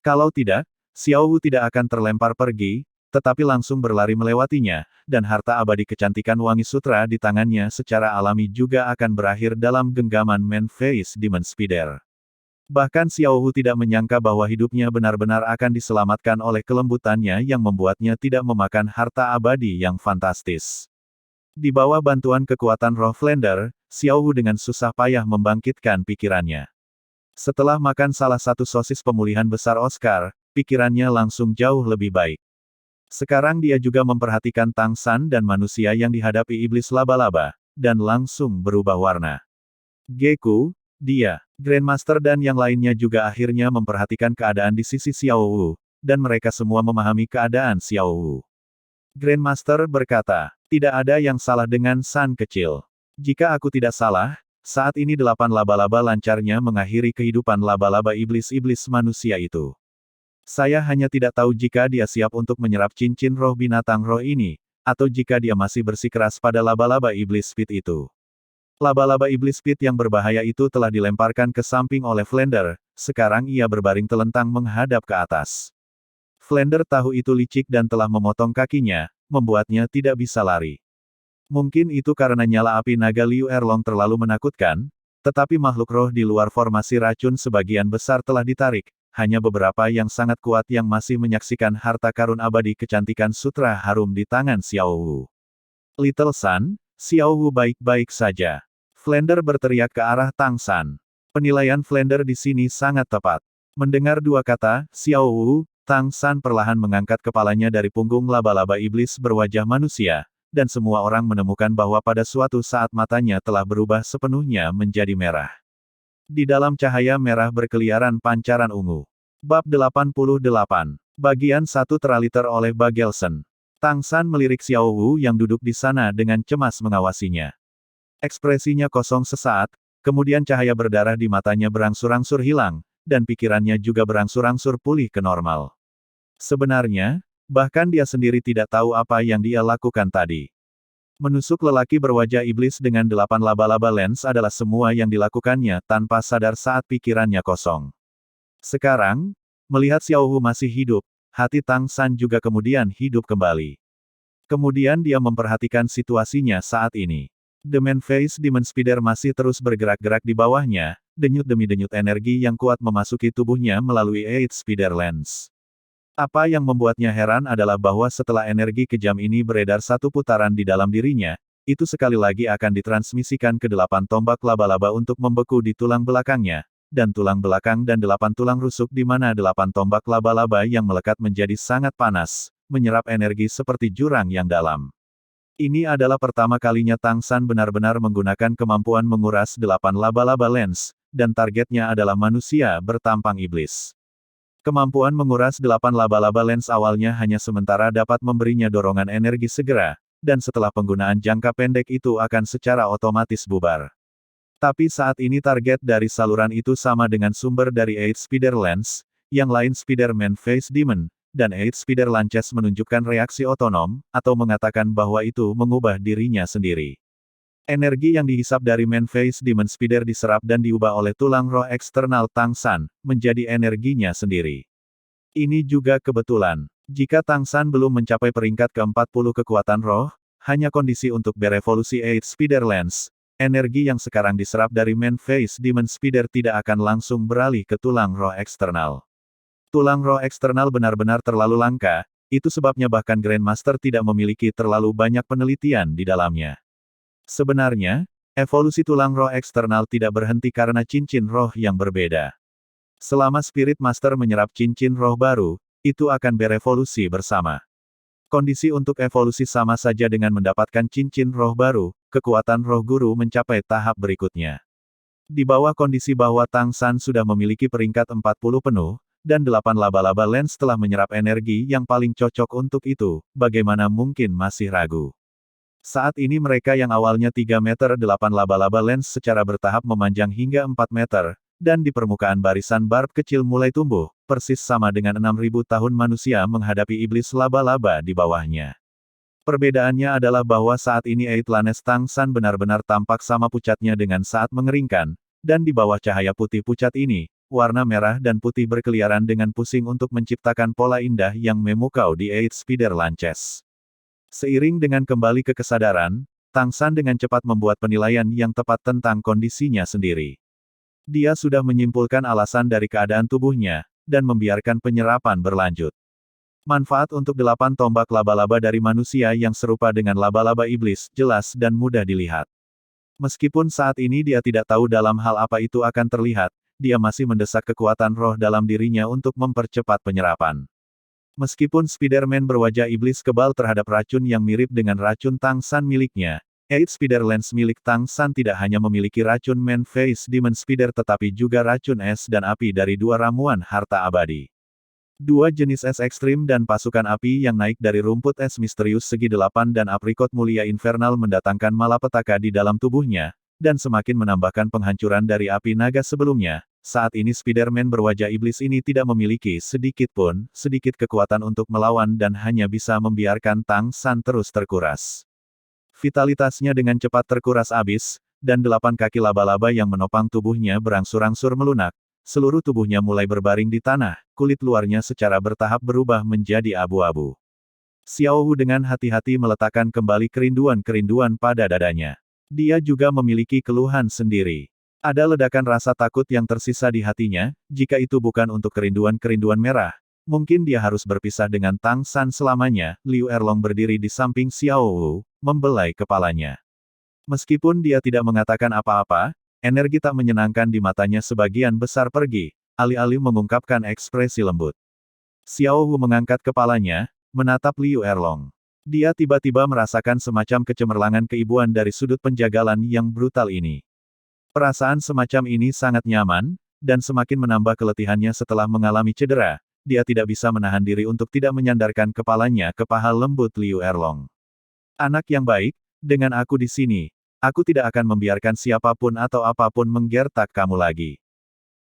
Kalau tidak, Xiao Wu tidak akan terlempar pergi, tetapi langsung berlari melewatinya, dan harta abadi kecantikan Wangi Sutra di tangannya secara alami juga akan berakhir dalam genggaman Man-Face Demon Spider. Bahkan Xiao Wu tidak menyangka bahwa hidupnya benar-benar akan diselamatkan oleh kelembutannya yang membuatnya tidak memakan harta abadi yang fantastis. Di bawah bantuan kekuatan roh Flender, Xiao Wu dengan susah payah membangkitkan pikirannya. Setelah makan salah satu sosis pemulihan besar Oscar, pikirannya langsung jauh lebih baik. Sekarang dia juga memperhatikan Tang San dan manusia yang dihadapi iblis laba-laba, dan langsung berubah warna. Geku, dia, Grandmaster dan yang lainnya juga akhirnya memperhatikan keadaan di sisi Xiao Wu, dan mereka semua memahami keadaan Xiao Wu. Grandmaster berkata, tidak ada yang salah dengan San kecil. Jika aku tidak salah, saat ini 8 laba-laba lancarnya mengakhiri kehidupan laba-laba iblis-iblis manusia itu. Saya hanya tidak tahu jika dia siap untuk menyerap cincin roh binatang roh ini, atau jika dia masih bersikeras pada laba-laba iblis pit itu. Laba-laba iblis pit yang berbahaya itu telah dilemparkan ke samping oleh Flender, sekarang ia berbaring telentang menghadap ke atas. Flender tahu itu licik dan telah memotong kakinya, membuatnya tidak bisa lari. Mungkin itu karena nyala api naga Liu Erlong terlalu menakutkan, tetapi makhluk roh di luar formasi racun sebagian besar telah ditarik, hanya beberapa yang sangat kuat yang masih menyaksikan harta karun abadi kecantikan sutra harum di tangan Xiao Wu. Little Sun, Xiao Wu baik-baik saja. Flender berteriak ke arah Tang San. Penilaian Flender di sini sangat tepat. Mendengar dua kata, Xiao Wu, Tang San perlahan mengangkat kepalanya dari punggung laba-laba iblis berwajah manusia, dan semua orang menemukan bahwa pada suatu saat matanya telah berubah sepenuhnya menjadi merah. Di dalam cahaya merah berkeliaran pancaran ungu. Bab 88. Bagian 1 teraliter oleh Bagelson. Tang San melirik Xiao Wu yang duduk di sana dengan cemas mengawasinya. Ekspresinya kosong sesaat, kemudian cahaya berdarah di matanya berangsur-angsur hilang, dan pikirannya juga berangsur-angsur pulih ke normal. Sebenarnya, bahkan dia sendiri tidak tahu apa yang dia lakukan tadi. Menusuk lelaki berwajah iblis dengan 8 laba-laba lens adalah semua yang dilakukannya tanpa sadar saat pikirannya kosong. Sekarang, melihat Xiao Wu masih hidup, hati Tang San juga kemudian hidup kembali. Kemudian dia memperhatikan situasinya saat ini. The Man-Face Demon Spider masih terus bergerak-gerak di bawahnya, denyut demi denyut energi yang kuat memasuki tubuhnya melalui Eight Spider Lens. Apa yang membuatnya heran adalah bahwa setelah energi kejam ini beredar satu putaran di dalam dirinya, itu sekali lagi akan ditransmisikan ke 8 tombak laba-laba untuk membeku di tulang belakangnya, dan tulang belakang dan 8 tulang rusuk di mana 8 tombak laba-laba yang melekat menjadi sangat panas, menyerap energi seperti jurang yang dalam. Ini adalah pertama kalinya Tang San benar-benar menggunakan kemampuan menguras 8 laba-laba lens, dan targetnya adalah manusia bertampang iblis. Kemampuan menguras 8 laba-laba lens awalnya hanya sementara dapat memberinya dorongan energi segera, dan setelah penggunaan jangka pendek itu akan secara otomatis bubar. Tapi saat ini target dari saluran itu sama dengan sumber dari Eight Spider Lens, yang lain Spider-Man Face Demon, dan Eight Spider Lances menunjukkan reaksi otonom, atau mengatakan bahwa itu mengubah dirinya sendiri. Energi yang dihisap dari Man-Face Demon Spider diserap dan diubah oleh tulang roh eksternal Tang San, menjadi energinya sendiri. Ini juga kebetulan. Jika Tang San belum mencapai peringkat ke-40 kekuatan roh, hanya kondisi untuk berevolusi Eight Spider Lens, energi yang sekarang diserap dari Man-Face Demon Spider tidak akan langsung beralih ke tulang roh eksternal. Tulang roh eksternal benar-benar terlalu langka, itu sebabnya bahkan Grandmaster tidak memiliki terlalu banyak penelitian di dalamnya. Sebenarnya, evolusi tulang roh eksternal tidak berhenti karena cincin roh yang berbeda. Selama Spirit Master menyerap cincin roh baru, itu akan berevolusi bersama. Kondisi untuk evolusi sama saja dengan mendapatkan cincin roh baru, kekuatan roh guru mencapai tahap berikutnya. Di bawah kondisi bahwa Tang San sudah memiliki peringkat 40 penuh, dan 8 laba-laba lens telah menyerap energi yang paling cocok untuk itu, bagaimana mungkin masih ragu. Saat ini mereka yang awalnya 3 meter 8 laba-laba lens secara bertahap memanjang hingga 4 meter, dan di permukaan barisan barb kecil mulai tumbuh, persis sama dengan 6.000 tahun manusia menghadapi iblis laba-laba di bawahnya. Perbedaannya adalah bahwa saat ini Eitlanes Tangsan benar-benar tampak sama pucatnya dengan saat mengeringkan, dan di bawah cahaya putih pucat ini, warna merah dan putih berkeliaran dengan pusing untuk menciptakan pola indah yang memukau di Eit Spider Lances. Seiring dengan kembali ke kesadaran, Tangsan dengan cepat membuat penilaian yang tepat tentang kondisinya sendiri. Dia sudah menyimpulkan alasan dari keadaan tubuhnya, dan membiarkan penyerapan berlanjut. Manfaat untuk 8 tombak laba-laba dari manusia yang serupa dengan laba-laba iblis, jelas dan mudah dilihat. Meskipun saat ini dia tidak tahu dalam hal apa itu akan terlihat, dia masih mendesak kekuatan roh dalam dirinya untuk mempercepat penyerapan. Meskipun Spider-Man berwajah iblis kebal terhadap racun yang mirip dengan racun Tangsan miliknya, Eight Spider Lens milik Tangsan tidak hanya memiliki racun Man-Face Demon Spider tetapi juga racun es dan api dari 2 ramuan harta abadi. 2 jenis es ekstrim dan pasukan api yang naik dari rumput es misterius segi 8 dan aprikot mulia infernal mendatangkan malapetaka di dalam tubuhnya, dan semakin menambahkan penghancuran dari api naga sebelumnya. Saat ini Spider-Man berwajah iblis ini tidak memiliki sedikit kekuatan untuk melawan dan hanya bisa membiarkan Tangsan terus terkuras. Vitalitasnya dengan cepat terkuras habis, dan 8 kaki laba-laba yang menopang tubuhnya berangsur-angsur melunak. Seluruh tubuhnya mulai berbaring di tanah, kulit luarnya secara bertahap berubah menjadi abu-abu. Xiao Wu dengan hati-hati meletakkan kembali kerinduan-kerinduan pada dadanya. Dia juga memiliki keluhan sendiri. Ada ledakan rasa takut yang tersisa di hatinya, jika itu bukan untuk kerinduan-kerinduan merah. Mungkin dia harus berpisah dengan Tangsan selamanya. Liu Erlong berdiri di samping Xiao Wu, membelai kepalanya. Meskipun dia tidak mengatakan apa-apa, energi tak menyenangkan di matanya sebagian besar pergi, alih-alih mengungkapkan ekspresi lembut. Xiao Wu mengangkat kepalanya, menatap Liu Erlong. Dia tiba-tiba merasakan semacam kecemerlangan keibuan dari sudut penjagalan yang brutal ini. Perasaan semacam ini sangat nyaman, dan semakin menambah keletihannya setelah mengalami cedera. Dia tidak bisa menahan diri untuk tidak menyandarkan kepalanya ke paha lembut Liu Erlong. Anak yang baik, dengan aku di sini, aku tidak akan membiarkan siapapun atau apapun menggertak kamu lagi.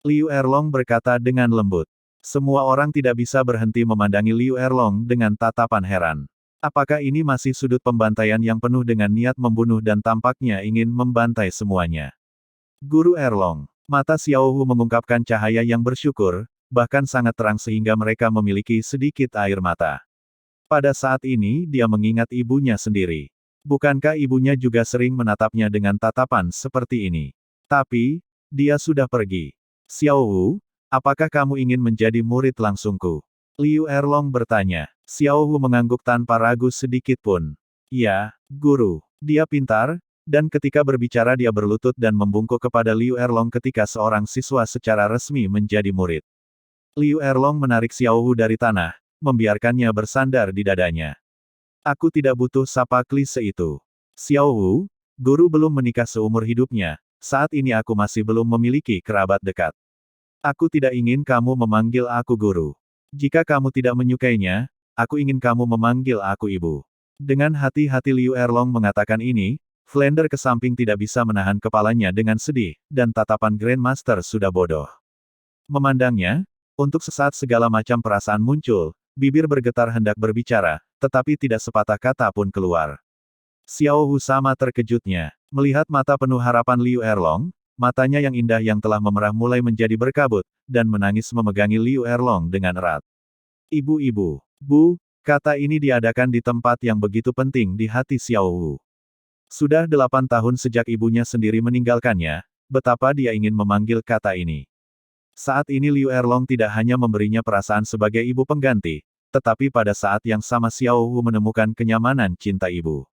Liu Erlong berkata dengan lembut. Semua orang tidak bisa berhenti memandangi Liu Erlong dengan tatapan heran. Apakah ini masih sudut pembantaian yang penuh dengan niat membunuh dan tampaknya ingin membantai semuanya? Guru Erlong. Mata Xiao Wu mengungkapkan cahaya yang bersyukur, bahkan sangat terang sehingga mereka memiliki sedikit air mata. Pada saat ini dia mengingat ibunya sendiri. Bukankah ibunya juga sering menatapnya dengan tatapan seperti ini? Tapi, dia sudah pergi. Xiao Wu, apakah kamu ingin menjadi murid langsungku? Liu Erlong bertanya. Xiao Wu mengangguk tanpa ragu sedikit pun. Ya, guru. Dia pintar, dan ketika berbicara dia berlutut dan membungkuk kepada Liu Erlong ketika seorang siswa secara resmi menjadi murid. Liu Erlong menarik Xiao Wu dari tanah, membiarkannya bersandar di dadanya. Aku tidak butuh sapa klise itu. Xiao Wu, guru belum menikah seumur hidupnya, saat ini aku masih belum memiliki kerabat dekat. Aku tidak ingin kamu memanggil aku guru. Jika kamu tidak menyukainya, aku ingin kamu memanggil aku ibu. Dengan hati-hati Liu Erlong mengatakan ini, Flander ke samping tidak bisa menahan kepalanya dengan sedih, dan tatapan Grandmaster sudah bodoh. Memandangnya, untuk sesaat segala macam perasaan muncul, bibir bergetar hendak berbicara, tetapi tidak sepatah kata pun keluar. Xiao Wu sama terkejutnya. Melihat mata penuh harapan Liu Erlong, matanya yang indah yang telah memerah mulai menjadi berkabut, dan menangis memegangi Liu Erlong dengan erat. Ibu-ibu. Bu, kata ini diadakan di tempat yang begitu penting di hati Xiao Wu. Sudah 8 tahun sejak ibunya sendiri meninggalkannya, betapa dia ingin memanggil kata ini. Saat ini Liu Erlong tidak hanya memberinya perasaan sebagai ibu pengganti, tetapi pada saat yang sama Xiao Wu menemukan kenyamanan cinta ibu.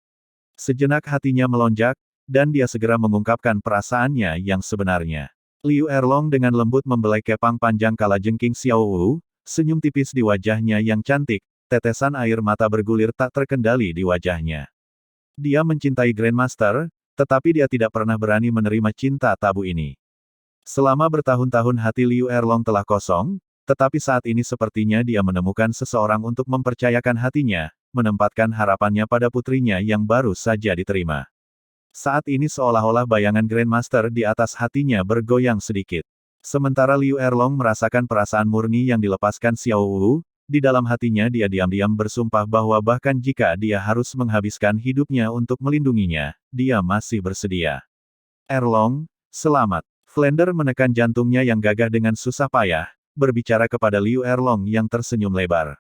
Sejenak hatinya melonjak, dan dia segera mengungkapkan perasaannya yang sebenarnya. Liu Erlong dengan lembut membelai kepang panjang kalajengking Xiao Wu, senyum tipis di wajahnya yang cantik, tetesan air mata bergulir tak terkendali di wajahnya. Dia mencintai Grandmaster, tetapi dia tidak pernah berani menerima cinta tabu ini. Selama bertahun-tahun hati Liu Erlong telah kosong, tetapi saat ini sepertinya dia menemukan seseorang untuk mempercayakan hatinya, menempatkan harapannya pada putrinya yang baru saja diterima. Saat ini seolah-olah bayangan Grandmaster di atas hatinya bergoyang sedikit. Sementara Liu Erlong merasakan perasaan murni yang dilepaskan Xiao Wu, di dalam hatinya dia diam-diam bersumpah bahwa bahkan jika dia harus menghabiskan hidupnya untuk melindunginya, dia masih bersedia. Erlong, selamat. Flander menekan jantungnya yang gagah dengan susah payah, berbicara kepada Liu Erlong yang tersenyum lebar.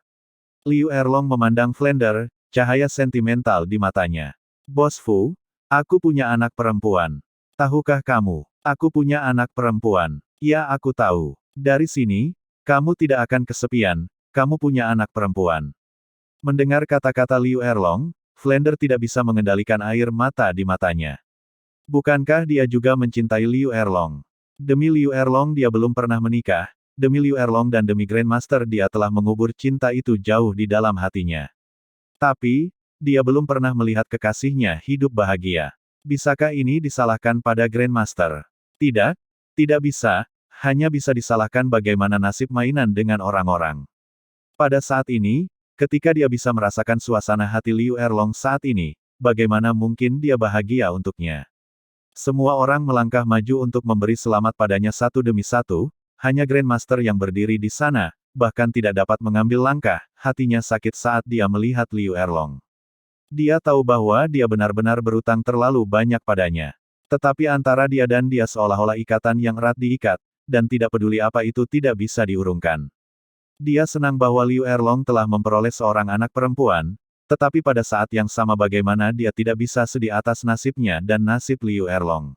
Liu Erlong memandang Flander, cahaya sentimental di matanya. Bos Fu, aku punya anak perempuan. Tahukah kamu, aku punya anak perempuan. Ya, aku tahu. Dari sini, kamu tidak akan kesepian, kamu punya anak perempuan. Mendengar kata-kata Liu Erlong, Flander tidak bisa mengendalikan air mata di matanya. Bukankah dia juga mencintai Liu Erlong? Demi Liu Erlong dia belum pernah menikah, demi Liu Erlong dan demi Grandmaster dia telah mengubur cinta itu jauh di dalam hatinya. Tapi, dia belum pernah melihat kekasihnya hidup bahagia. Bisakah ini disalahkan pada Grandmaster? Tidak, tidak bisa, hanya bisa disalahkan bagaimana nasib mainan dengan orang-orang. Pada saat ini, ketika dia bisa merasakan suasana hati Liu Erlong saat ini, bagaimana mungkin dia bahagia untuknya? Semua orang melangkah maju untuk memberi selamat padanya satu demi satu, hanya Grandmaster yang berdiri di sana, bahkan tidak dapat mengambil langkah, hatinya sakit saat dia melihat Liu Erlong. Dia tahu bahwa dia benar-benar berutang terlalu banyak padanya. Tetapi antara dia dan dia seolah-olah ikatan yang erat diikat, dan tidak peduli apa itu tidak bisa diurungkan. Dia senang bahwa Liu Erlong telah memperoleh seorang anak perempuan, tetapi pada saat yang sama bagaimana dia tidak bisa sedih atas nasibnya dan nasib Liu Erlong.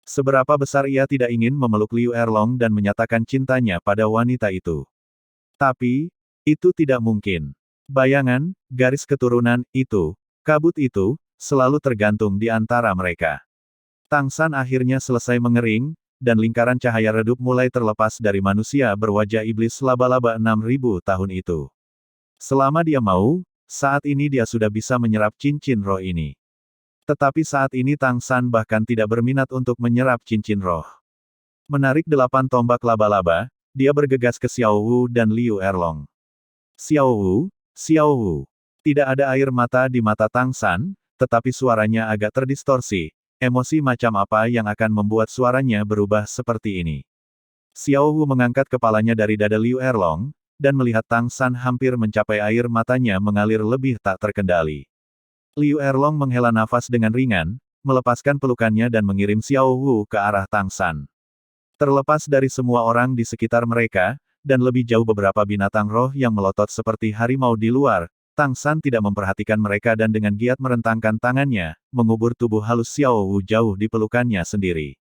Seberapa besar ia tidak ingin memeluk Liu Erlong dan menyatakan cintanya pada wanita itu. Tapi, itu tidak mungkin. Bayangan, garis keturunan, itu, kabut itu, selalu tergantung di antara mereka. Tang San akhirnya selesai mengering, dan lingkaran cahaya redup mulai terlepas dari manusia berwajah iblis laba-laba 6.000 tahun itu. Selama dia mau, saat ini dia sudah bisa menyerap cincin roh ini. Tetapi saat ini Tang San bahkan tidak berminat untuk menyerap cincin roh. Menarik 8 tombak laba-laba, dia bergegas ke Xiao Wu dan Liu Erlong. Xiao Wu, Xiao Wu. Tidak ada air mata di mata Tang San, tetapi suaranya agak terdistorsi. Emosi macam apa yang akan membuat suaranya berubah seperti ini? Xiao Wu mengangkat kepalanya dari dada Liu Erlong, dan melihat Tang San hampir mencapai air matanya mengalir lebih tak terkendali. Liu Erlong menghela nafas dengan ringan, melepaskan pelukannya dan mengirim Xiao Wu ke arah Tang San. Terlepas dari semua orang di sekitar mereka, dan lebih jauh beberapa binatang roh yang melotot seperti harimau di luar, Tang San tidak memperhatikan mereka dan dengan giat merentangkan tangannya, mengubur tubuh halus Xiao Wu jauh di pelukannya sendiri.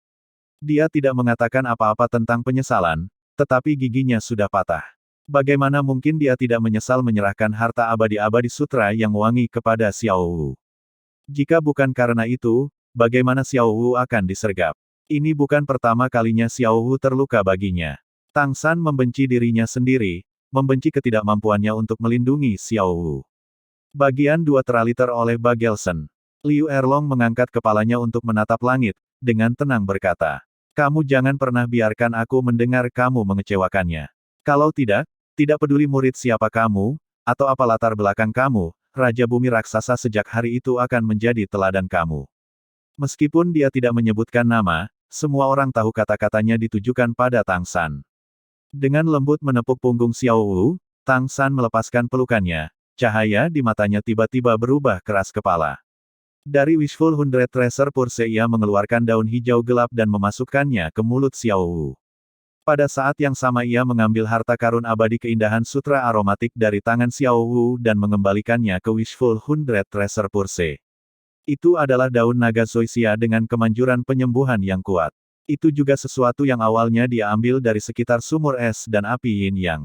Dia tidak mengatakan apa-apa tentang penyesalan, tetapi giginya sudah patah. Bagaimana mungkin dia tidak menyesal menyerahkan harta abadi-abadi sutra yang wangi kepada Xiao Wu? Jika bukan karena itu, bagaimana Xiao Wu akan disergap? Ini bukan pertama kalinya Xiao Wu terluka baginya. Tang San membenci dirinya sendiri, membenci ketidakmampuannya untuk melindungi Xiao Wu. Bagian 2 teraliter oleh Bagelson. Liu Erlong mengangkat kepalanya untuk menatap langit, dengan tenang berkata, "Kamu jangan pernah biarkan aku mendengar kamu mengecewakannya. Kalau tidak, tidak peduli murid siapa kamu, atau apa latar belakang kamu, Raja Bumi Raksasa sejak hari itu akan menjadi teladan kamu." Meskipun dia tidak menyebutkan nama, semua orang tahu kata-katanya ditujukan pada Tang San. Dengan lembut menepuk punggung Xiao Wu, Tang San melepaskan pelukannya, cahaya di matanya tiba-tiba berubah keras kepala. Dari Wishful Hundred Treasure Purse ia mengeluarkan daun hijau gelap dan memasukkannya ke mulut Xiao Wu. Pada saat yang sama ia mengambil harta karun abadi keindahan sutra aromatik dari tangan Xiao Wu dan mengembalikannya ke Wishful Hundred Treasure Purse. Itu adalah daun naga zoysia dengan kemanjuran penyembuhan yang kuat. Itu juga sesuatu yang awalnya dia ambil dari sekitar sumur es dan api yin yang.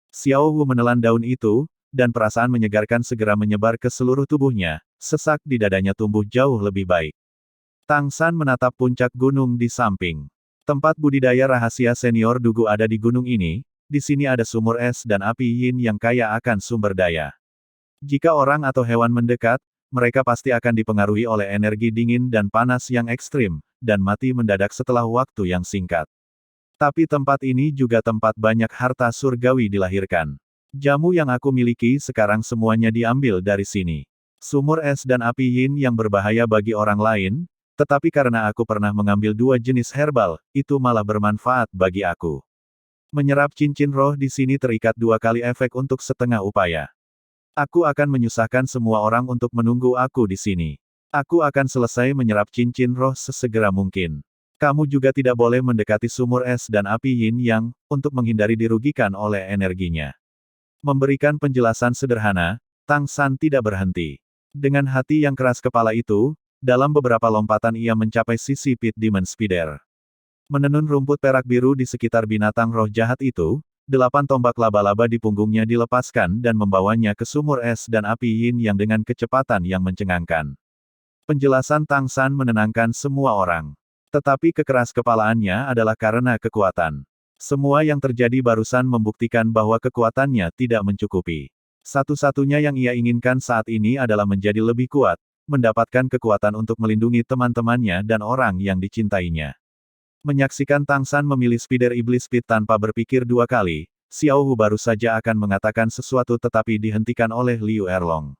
Xiao Wu menelan daun itu, dan perasaan menyegarkan segera menyebar ke seluruh tubuhnya, sesak di dadanya tumbuh jauh lebih baik. Tang San menatap puncak gunung di samping. Tempat budidaya rahasia senior Dugu ada di gunung ini, di sini ada sumur es dan api yin yang kaya akan sumber daya. Jika orang atau hewan mendekat, mereka pasti akan dipengaruhi oleh energi dingin dan panas yang ekstrim, dan mati mendadak setelah waktu yang singkat. Tapi tempat ini juga tempat banyak harta surgawi dilahirkan. Jamu yang aku miliki sekarang semuanya diambil dari sini. Sumur es dan api yin yang berbahaya bagi orang lain, tetapi karena aku pernah mengambil dua jenis herbal, itu malah bermanfaat bagi aku. Menyerap cincin roh di sini terikat dua kali efek untuk setengah upaya. Aku akan menyusahkan semua orang untuk menunggu aku di sini. Aku akan selesai menyerap cincin roh sesegera mungkin. Kamu juga tidak boleh mendekati sumur es dan api yin yang, untuk menghindari dirugikan oleh energinya. Memberikan penjelasan sederhana, Tang San tidak berhenti. Dengan hati yang keras kepala itu, dalam beberapa lompatan ia mencapai sisi Pit Demon Spider. Menenun rumput perak biru di sekitar binatang roh jahat itu, 8 tombak laba-laba di punggungnya dilepaskan dan membawanya ke sumur es dan api yin yang dengan kecepatan yang mencengangkan. Penjelasan Tang San menenangkan semua orang. Tetapi kekeras kepalaannya adalah karena kekuatan. Semua yang terjadi barusan membuktikan bahwa kekuatannya tidak mencukupi. Satu-satunya yang ia inginkan saat ini adalah menjadi lebih kuat, mendapatkan kekuatan untuk melindungi teman-temannya dan orang yang dicintainya. Menyaksikan Tang San memilih Spider Iblis Pit tanpa berpikir dua kali, Xiao Hu baru saja akan mengatakan sesuatu tetapi dihentikan oleh Liu Erlong.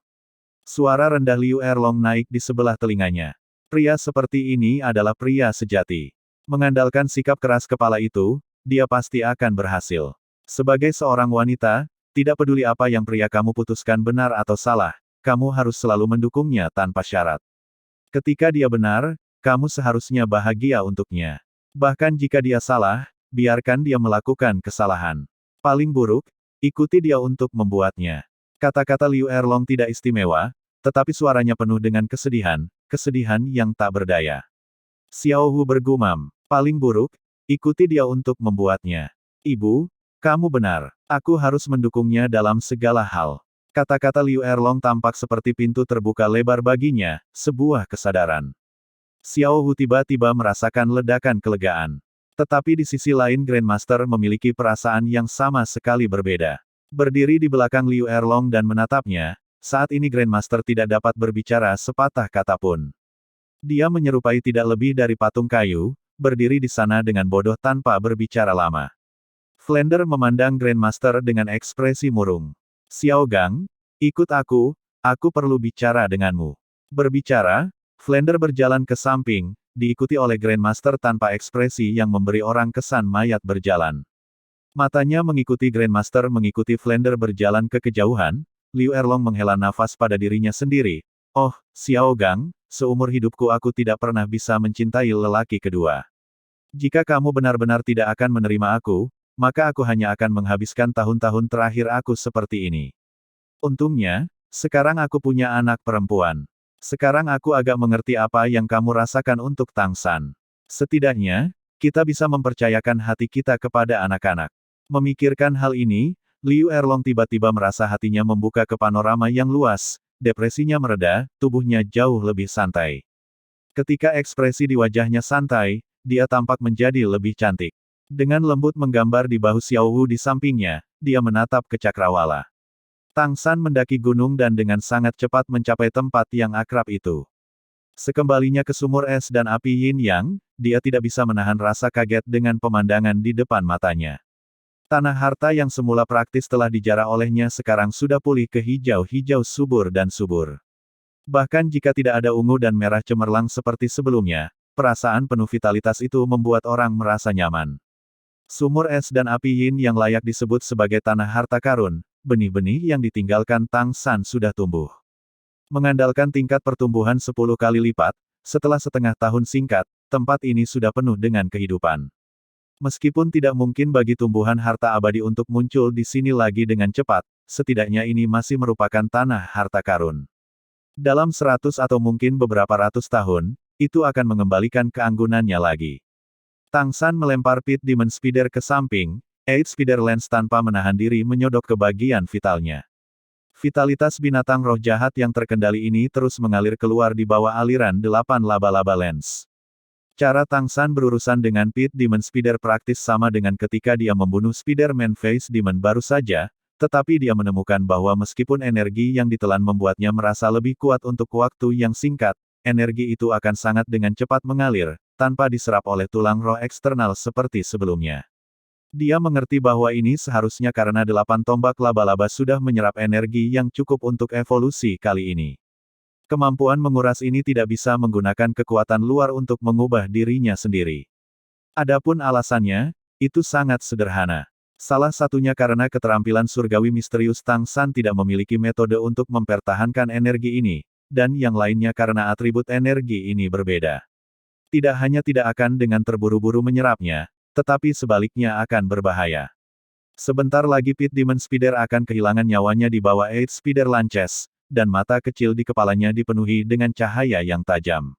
Suara rendah Liu Erlong naik di sebelah telinganya. Pria seperti ini adalah pria sejati. Mengandalkan sikap keras kepala itu, dia pasti akan berhasil. Sebagai seorang wanita, tidak peduli apa yang pria kamu putuskan benar atau salah, kamu harus selalu mendukungnya tanpa syarat. Ketika dia benar, kamu seharusnya bahagia untuknya. Bahkan jika dia salah, biarkan dia melakukan kesalahan. Paling buruk, ikuti dia untuk membuatnya. Kata-kata Liu Erlong tidak istimewa, tetapi suaranya penuh dengan kesedihan, kesedihan yang tak berdaya. Xiao Hu bergumam, paling buruk, ikuti dia untuk membuatnya. Ibu, kamu benar. Aku harus mendukungnya dalam segala hal. Kata-kata Liu Erlong tampak seperti pintu terbuka lebar baginya, sebuah kesadaran. Xiao Hu tiba-tiba merasakan ledakan kelegaan. Tetapi di sisi lain Grandmaster memiliki perasaan yang sama sekali berbeda. Berdiri di belakang Liu Erlong dan menatapnya, saat ini Grandmaster tidak dapat berbicara sepatah kata pun. Dia menyerupai tidak lebih dari patung kayu, berdiri di sana dengan bodoh tanpa berbicara lama. Flander memandang Grandmaster dengan ekspresi murung. Xiao Gang, ikut aku perlu bicara denganmu. Berbicara, Flander berjalan ke samping, diikuti oleh Grandmaster tanpa ekspresi yang memberi orang kesan mayat berjalan. Matanya mengikuti Grandmaster mengikuti Flander berjalan ke kejauhan, Liu Erlong menghela nafas pada dirinya sendiri. Oh, Xiao Gang, seumur hidupku aku tidak pernah bisa mencintai lelaki kedua. Jika kamu benar-benar tidak akan menerima aku, maka aku hanya akan menghabiskan tahun-tahun terakhir aku seperti ini. Untungnya, sekarang aku punya anak perempuan. Sekarang aku agak mengerti apa yang kamu rasakan untuk Tang San. Setidaknya, kita bisa mempercayakan hati kita kepada anak-anak. Memikirkan hal ini, Liu Erlong tiba-tiba merasa hatinya membuka ke panorama yang luas, depresinya mereda, tubuhnya jauh lebih santai. Ketika ekspresi di wajahnya santai, dia tampak menjadi lebih cantik. Dengan lembut menggambar di bahu Xiao Hu di sampingnya, dia menatap ke cakrawala. Tang San mendaki gunung dan dengan sangat cepat mencapai tempat yang akrab itu. Sekembalinya ke sumur es dan api yin yang, dia tidak bisa menahan rasa kaget dengan pemandangan di depan matanya. Tanah harta yang semula praktis telah dijarah olehnya sekarang sudah pulih ke hijau-hijau subur dan subur. Bahkan jika tidak ada ungu dan merah cemerlang seperti sebelumnya, perasaan penuh vitalitas itu membuat orang merasa nyaman. Sumur es dan api yin yang layak disebut sebagai tanah harta karun, benih-benih yang ditinggalkan Tang San sudah tumbuh. Mengandalkan tingkat pertumbuhan 10 kali lipat, setelah setengah tahun singkat, tempat ini sudah penuh dengan kehidupan. Meskipun tidak mungkin bagi tumbuhan harta abadi untuk muncul di sini lagi dengan cepat, setidaknya ini masih merupakan tanah harta karun. Dalam 100 atau mungkin beberapa ratus tahun, itu akan mengembalikan keanggunannya lagi. Tang San melempar Pit Demon Spider ke samping, Eight Spider Lens tanpa menahan diri menyodok ke bagian vitalnya. Vitalitas binatang roh jahat yang terkendali ini terus mengalir keluar di bawah aliran 8 laba-laba lens. Cara Tang San berurusan dengan Pit Demon Spider praktis sama dengan ketika dia membunuh Spider-Man Face Demon baru saja, tetapi dia menemukan bahwa meskipun energi yang ditelan membuatnya merasa lebih kuat untuk waktu yang singkat, energi itu akan sangat dengan cepat mengalir, tanpa diserap oleh tulang roh eksternal seperti sebelumnya. Dia mengerti bahwa ini seharusnya karena 8 tombak laba-laba sudah menyerap energi yang cukup untuk evolusi kali ini. Kemampuan menguras ini tidak bisa menggunakan kekuatan luar untuk mengubah dirinya sendiri. Adapun alasannya, itu sangat sederhana. Salah satunya karena keterampilan surgawi misterius Tang San tidak memiliki metode untuk mempertahankan energi ini, dan yang lainnya karena atribut energi ini berbeda. Tidak hanya tidak akan dengan terburu-buru menyerapnya, tetapi sebaliknya akan berbahaya. Sebentar lagi Pit Demon Spider akan kehilangan nyawanya di bawah Eight Spider Lances, dan mata kecil di kepalanya dipenuhi dengan cahaya yang tajam.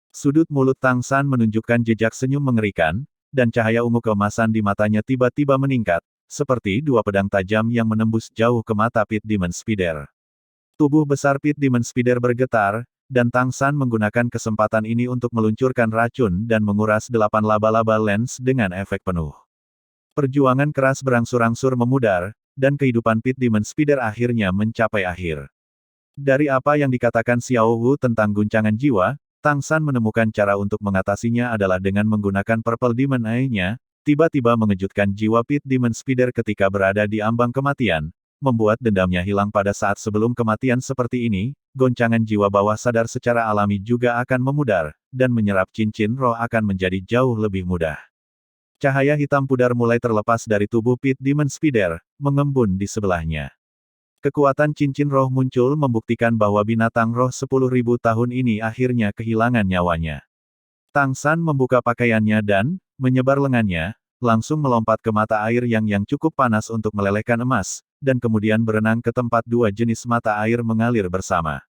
Sudut mulut Tang San menunjukkan jejak senyum mengerikan, dan cahaya ungu keemasan di matanya tiba-tiba meningkat, seperti dua pedang tajam yang menembus jauh ke mata Pit Demon Spider. Tubuh besar Pit Demon Spider bergetar, dan Tang San menggunakan kesempatan ini untuk meluncurkan racun dan menguras 8 laba-laba lens dengan efek penuh. Perjuangan keras berangsur-angsur memudar, dan kehidupan Pit Demon Spider akhirnya mencapai akhir. Dari apa yang dikatakan Xiao Wu tentang guncangan jiwa, Tang San menemukan cara untuk mengatasinya adalah dengan menggunakan Purple Demon Eye-nya, tiba-tiba mengejutkan jiwa Pit Demon Spider ketika berada di ambang kematian, membuat dendamnya hilang pada saat sebelum kematian seperti ini. Goncangan jiwa bawah sadar secara alami juga akan memudar, dan menyerap cincin roh akan menjadi jauh lebih mudah. Cahaya hitam pudar mulai terlepas dari tubuh Pit Demon Spider, mengembun di sebelahnya. Kekuatan cincin roh muncul membuktikan bahwa binatang roh 10.000 tahun ini akhirnya kehilangan nyawanya. Tang San membuka pakaiannya dan, menyebar lengannya, langsung melompat ke mata air yang cukup panas untuk melelehkan emas, dan kemudian berenang ke tempat dua jenis mata air mengalir bersama.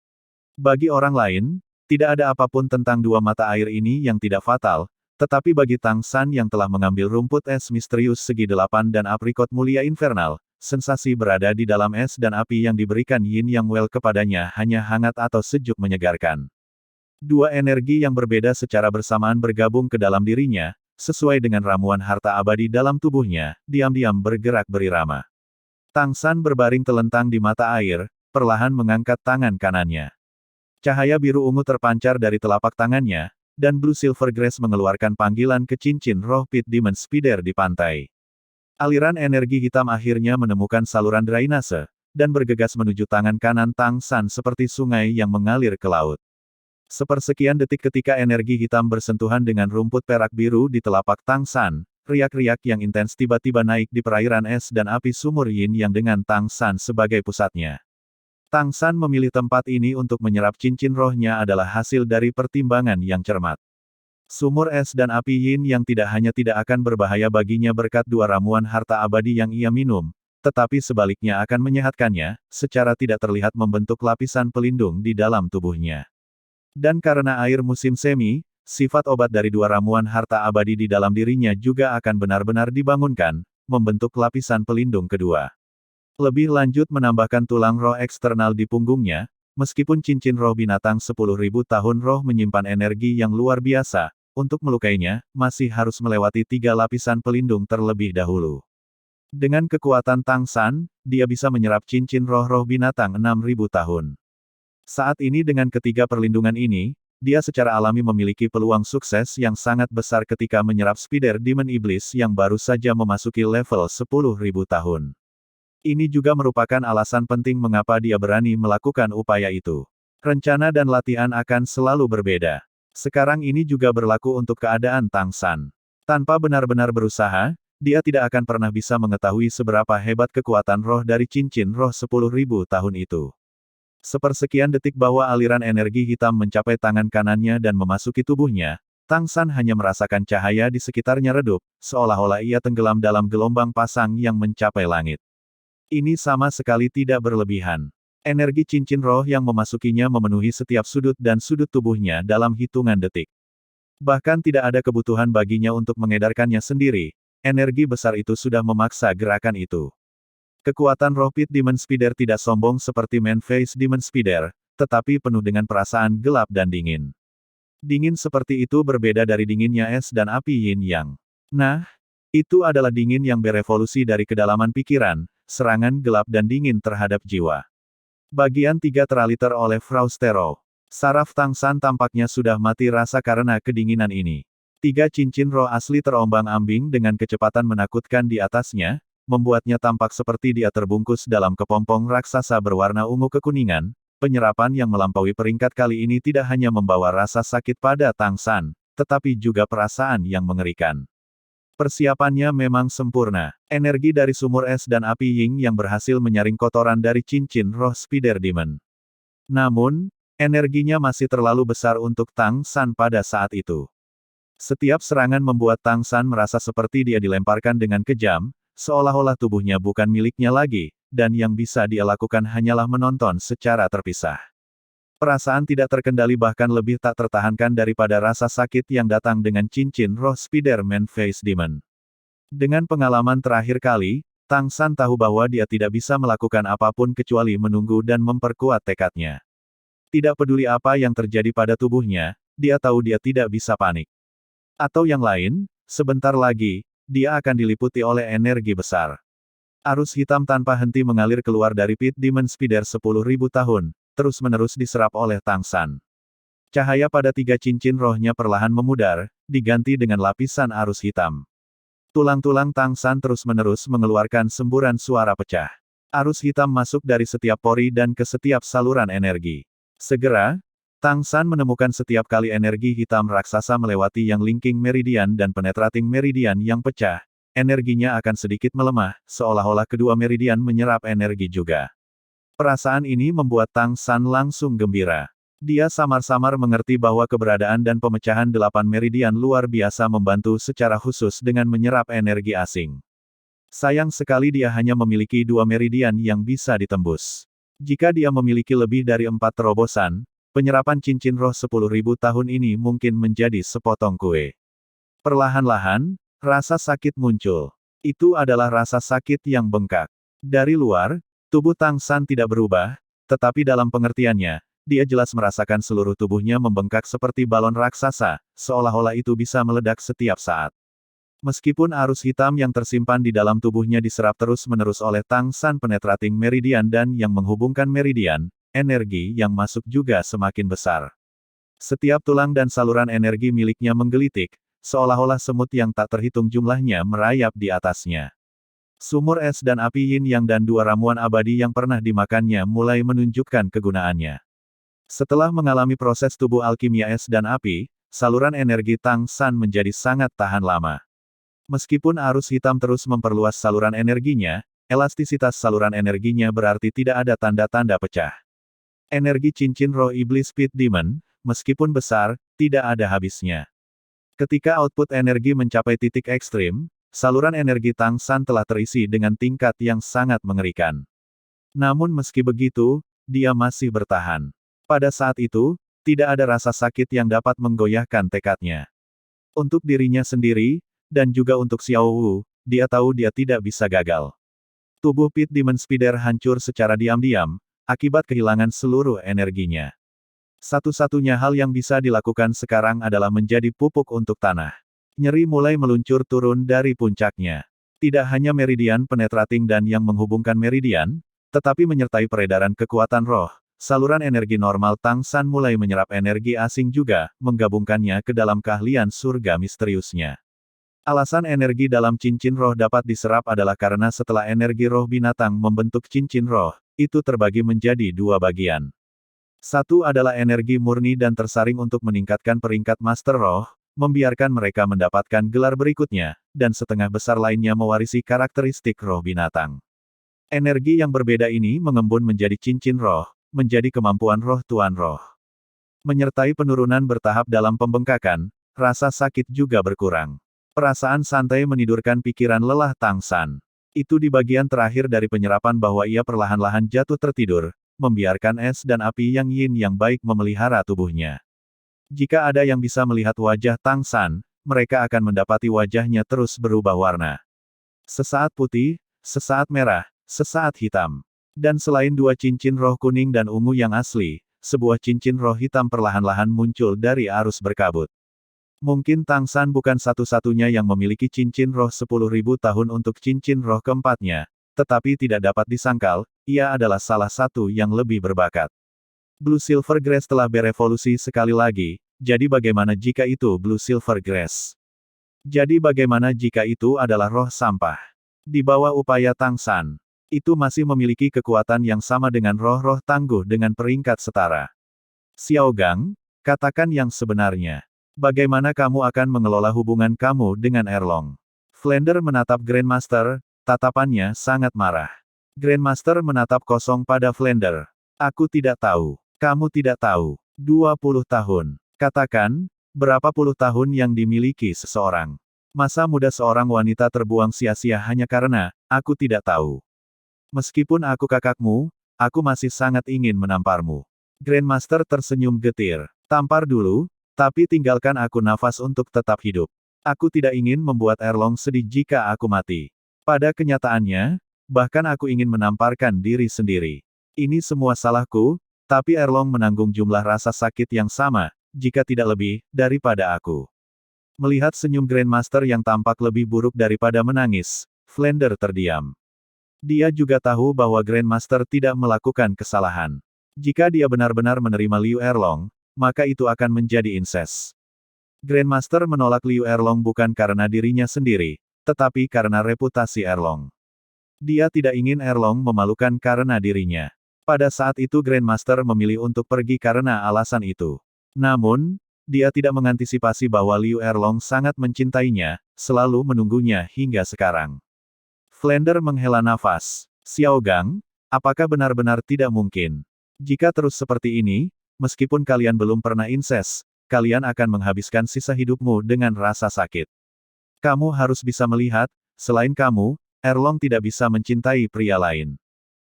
Bagi orang lain, tidak ada apapun tentang dua mata air ini yang tidak fatal, tetapi bagi Tang San yang telah mengambil rumput es misterius segi 8 dan aprikot mulia infernal, sensasi berada di dalam es dan api yang diberikan Yin Yang Well kepadanya hanya hangat atau sejuk menyegarkan. Dua energi yang berbeda secara bersamaan bergabung ke dalam dirinya, sesuai dengan ramuan harta abadi dalam tubuhnya, diam-diam bergerak berirama. Tang San berbaring telentang di mata air, perlahan mengangkat tangan kanannya. Cahaya biru ungu terpancar dari telapak tangannya, dan Blue Silver Grace mengeluarkan panggilan ke cincin roh Pit Demon Spider di pantai. Aliran energi hitam akhirnya menemukan saluran drainase, dan bergegas menuju tangan kanan Tang San seperti sungai yang mengalir ke laut. Sepersekian detik ketika energi hitam bersentuhan dengan rumput perak biru di telapak Tang San, riak-riak yang intens tiba-tiba naik di perairan es dan api sumur Yin yang dengan Tang San sebagai pusatnya. Tang San memilih tempat ini untuk menyerap cincin rohnya adalah hasil dari pertimbangan yang cermat. Sumur es dan api Yin yang tidak hanya tidak akan berbahaya baginya berkat dua ramuan harta abadi yang ia minum, tetapi sebaliknya akan menyehatkannya, secara tidak terlihat membentuk lapisan pelindung di dalam tubuhnya. Dan karena air musim semi, sifat obat dari dua ramuan harta abadi di dalam dirinya juga akan benar-benar dibangunkan, membentuk lapisan pelindung kedua. Lebih lanjut menambahkan tulang roh eksternal di punggungnya, meskipun cincin roh binatang 10.000 tahun roh menyimpan energi yang luar biasa, untuk melukainya, masih harus melewati 3 lapisan pelindung terlebih dahulu. Dengan kekuatan Tang San, dia bisa menyerap cincin roh-roh binatang 6.000 tahun. Saat ini dengan ketiga perlindungan ini, dia secara alami memiliki peluang sukses yang sangat besar ketika menyerap Spider Demon Iblis yang baru saja memasuki level 10.000 tahun. Ini juga merupakan alasan penting mengapa dia berani melakukan upaya itu. Rencana dan latihan akan selalu berbeda. Sekarang ini juga berlaku untuk keadaan Tang San. Tanpa benar-benar berusaha, dia tidak akan pernah bisa mengetahui seberapa hebat kekuatan roh dari cincin roh 10.000 tahun itu. Sepersekian detik bahwa aliran energi hitam mencapai tangan kanannya dan memasuki tubuhnya, Tang San hanya merasakan cahaya di sekitarnya redup, seolah-olah ia tenggelam dalam gelombang pasang yang mencapai langit. Ini sama sekali tidak berlebihan. Energi cincin roh yang memasukinya memenuhi setiap sudut dan sudut tubuhnya dalam hitungan detik. Bahkan tidak ada kebutuhan baginya untuk mengedarkannya sendiri, energi besar itu sudah memaksa gerakan itu. Kekuatan roh Pit Demon Spider tidak sombong seperti Man-Face Demon Spider, tetapi penuh dengan perasaan gelap dan dingin. Dingin seperti itu berbeda dari dinginnya es dan api Yin Yang. Nah, itu adalah dingin yang berevolusi dari kedalaman pikiran, serangan gelap dan dingin terhadap jiwa. Bagian 3 teraliter oleh Fraustero. Saraf Tang San tampaknya sudah mati rasa karena kedinginan ini. Tiga cincin roh asli terombang-ambing dengan kecepatan menakutkan di atasnya, membuatnya tampak seperti dia terbungkus dalam kepompong raksasa berwarna ungu kekuningan. Penyerapan yang melampaui peringkat kali ini tidak hanya membawa rasa sakit pada Tang San, tetapi juga perasaan yang mengerikan. Persiapannya memang sempurna. Energi dari sumur es dan api Ying yang berhasil menyaring kotoran dari cincin roh Spider Demon. Namun, energinya masih terlalu besar untuk Tang San pada saat itu. Setiap serangan membuat Tang San merasa seperti dia dilemparkan dengan kejam, seolah-olah tubuhnya bukan miliknya lagi, dan yang bisa dia lakukan hanyalah menonton secara terpisah. Perasaan tidak terkendali bahkan lebih tak tertahankan daripada rasa sakit yang datang dengan cincin roh Spider-Man Face Demon. Dengan pengalaman terakhir kali, Tang San tahu bahwa dia tidak bisa melakukan apapun kecuali menunggu dan memperkuat tekadnya. Tidak peduli apa yang terjadi pada tubuhnya, dia tahu dia tidak bisa panik. Atau yang lain, sebentar lagi, dia akan diliputi oleh energi besar. Arus hitam tanpa henti mengalir keluar dari Pit Demon Spider 10.000 tahun, terus-menerus diserap oleh Tang San. Cahaya pada tiga cincin rohnya perlahan memudar, diganti dengan lapisan arus hitam. Tulang-tulang Tang San terus-menerus mengeluarkan semburan suara pecah. Arus hitam masuk dari setiap pori dan ke setiap saluran energi. Segera, Tang San menemukan setiap kali energi hitam raksasa melewati yang linking meridian dan penetrating meridian yang pecah, energinya akan sedikit melemah, seolah-olah kedua meridian menyerap energi juga. Perasaan ini membuat Tang San langsung gembira. Dia samar-samar mengerti bahwa keberadaan dan pemecahan 8 meridian luar biasa membantu secara khusus dengan menyerap energi asing. Sayang sekali dia hanya memiliki 2 meridian yang bisa ditembus. Jika dia memiliki lebih dari 4 terobosan, penyerapan cincin roh 10.000 tahun ini mungkin menjadi sepotong kue. Perlahan-lahan, rasa sakit muncul. Itu adalah rasa sakit yang bengkak. Dari luar, tubuh Tang San tidak berubah, tetapi dalam pengertiannya, dia jelas merasakan seluruh tubuhnya membengkak seperti balon raksasa, seolah-olah itu bisa meledak setiap saat. Meskipun arus hitam yang tersimpan di dalam tubuhnya diserap terus-menerus oleh Tang San penetrating meridian dan yang menghubungkan meridian, energi yang masuk juga semakin besar. Setiap tulang dan saluran energi miliknya menggelitik, seolah-olah semut yang tak terhitung jumlahnya merayap di atasnya. Sumur es dan api yin yang dan 2 ramuan abadi yang pernah dimakannya mulai menunjukkan kegunaannya. Setelah mengalami proses tubuh alkimia es dan api, saluran energi Tang San menjadi sangat tahan lama. Meskipun arus hitam terus memperluas saluran energinya, elastisitas saluran energinya berarti tidak ada tanda-tanda pecah. Energi cincin roh iblis Pit Demon, meskipun besar, tidak ada habisnya. Ketika output energi mencapai titik ekstrim, saluran energi Tang San telah terisi dengan tingkat yang sangat mengerikan. Namun meski begitu, dia masih bertahan. Pada saat itu, tidak ada rasa sakit yang dapat menggoyahkan tekadnya. Untuk dirinya sendiri, dan juga untuk Xiao Wu, dia tahu dia tidak bisa gagal. Tubuh Pit Demon Spider hancur secara diam-diam, akibat kehilangan seluruh energinya. Satu-satunya hal yang bisa dilakukan sekarang adalah menjadi pupuk untuk tanah. Nyeri mulai meluncur turun dari puncaknya. Tidak hanya meridian penetrating dan yang menghubungkan meridian, tetapi menyertai peredaran kekuatan roh. Saluran energi normal Tang San mulai menyerap energi asing juga, menggabungkannya ke dalam keahlian surga misteriusnya. Alasan energi dalam cincin roh dapat diserap adalah karena setelah energi roh binatang membentuk cincin roh, itu terbagi menjadi 2 bagian. Satu adalah energi murni dan tersaring untuk meningkatkan peringkat Master Roh, membiarkan mereka mendapatkan gelar berikutnya, dan setengah besar lainnya mewarisi karakteristik roh binatang. Energi yang berbeda ini mengembun menjadi cincin roh, menjadi kemampuan roh Tuan Roh. Menyertai penurunan bertahap dalam pembengkakan, rasa sakit juga berkurang. Perasaan santai menidurkan pikiran lelah Tang San. Itu di bagian terakhir dari penyerapan bahwa ia perlahan-lahan jatuh tertidur, membiarkan es dan api yang yin yang baik memelihara tubuhnya. Jika ada yang bisa melihat wajah Tang San, mereka akan mendapati wajahnya terus berubah warna. Sesaat putih, sesaat merah, sesaat hitam. Dan selain 2 cincin roh kuning dan ungu yang asli, sebuah cincin roh hitam perlahan-lahan muncul dari arus berkabut. Mungkin Tang San bukan satu-satunya yang memiliki cincin roh 10.000 tahun untuk cincin roh keempatnya, tetapi tidak dapat disangkal, ia adalah salah satu yang lebih berbakat. Blue Silver Grass telah berevolusi sekali lagi, jadi bagaimana jika itu Blue Silver Grass? Jadi bagaimana jika itu adalah roh sampah? Di bawah upaya Tang San, itu masih memiliki kekuatan yang sama dengan roh-roh tangguh dengan peringkat setara. Xiao Gang, katakan yang sebenarnya. Bagaimana kamu akan mengelola hubungan kamu dengan Erlong? Flander menatap Grandmaster, tatapannya sangat marah. Grandmaster menatap kosong pada Flander. Aku tidak tahu. Kamu tidak tahu. 20 tahun. Katakan, berapa puluh tahun yang dimiliki seseorang. Masa muda seorang wanita terbuang sia-sia hanya karena, aku tidak tahu. Meskipun aku kakakmu, aku masih sangat ingin menamparmu. Grandmaster tersenyum getir. Tampar dulu, tapi tinggalkan aku nafas untuk tetap hidup. Aku tidak ingin membuat Erlong sedih jika aku mati. Pada kenyataannya, bahkan aku ingin menamparkan diri sendiri. Ini semua salahku, tapi Erlong menanggung jumlah rasa sakit yang sama, jika tidak lebih, daripada aku. Melihat senyum Grandmaster yang tampak lebih buruk daripada menangis, Flander terdiam. Dia juga tahu bahwa Grandmaster tidak melakukan kesalahan. Jika dia benar-benar menerima Liu Erlong, maka itu akan menjadi incest. Grandmaster menolak Liu Erlong bukan karena dirinya sendiri, tetapi karena reputasi Erlong. Dia tidak ingin Erlong memalukan karena dirinya. Pada saat itu Grandmaster memilih untuk pergi karena alasan itu. Namun, dia tidak mengantisipasi bahwa Liu Erlong sangat mencintainya, selalu menunggunya hingga sekarang. Flander menghela nafas. Xiao Gang, apakah benar-benar tidak mungkin? Jika terus seperti ini, meskipun kalian belum pernah incest, kalian akan menghabiskan sisa hidupmu dengan rasa sakit. Kamu harus bisa melihat, selain kamu, Erlong tidak bisa mencintai pria lain.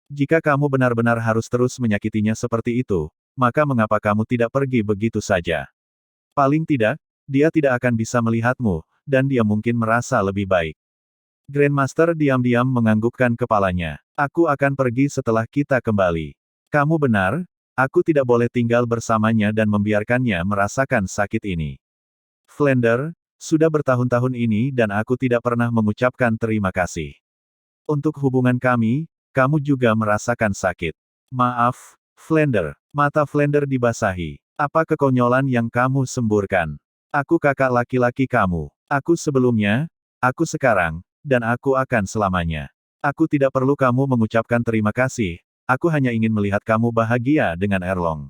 Jika kamu benar-benar harus terus menyakitinya seperti itu, maka mengapa kamu tidak pergi begitu saja? Paling tidak, dia tidak akan bisa melihatmu, dan dia mungkin merasa lebih baik. Grandmaster diam-diam menganggukkan kepalanya. Aku akan pergi setelah kita kembali. Kamu benar, aku tidak boleh tinggal bersamanya dan membiarkannya merasakan sakit ini. Flander, sudah bertahun-tahun ini dan aku tidak pernah mengucapkan terima kasih. Untuk hubungan kami, kamu juga merasakan sakit. Maaf, Flander. Mata Flander dibasahi. Apa kekonyolan yang kamu semburkan? Aku kakak laki-laki kamu. Aku sebelumnya, aku sekarang, dan aku akan selamanya. Aku tidak perlu kamu mengucapkan terima kasih, aku hanya ingin melihat kamu bahagia dengan Erlong.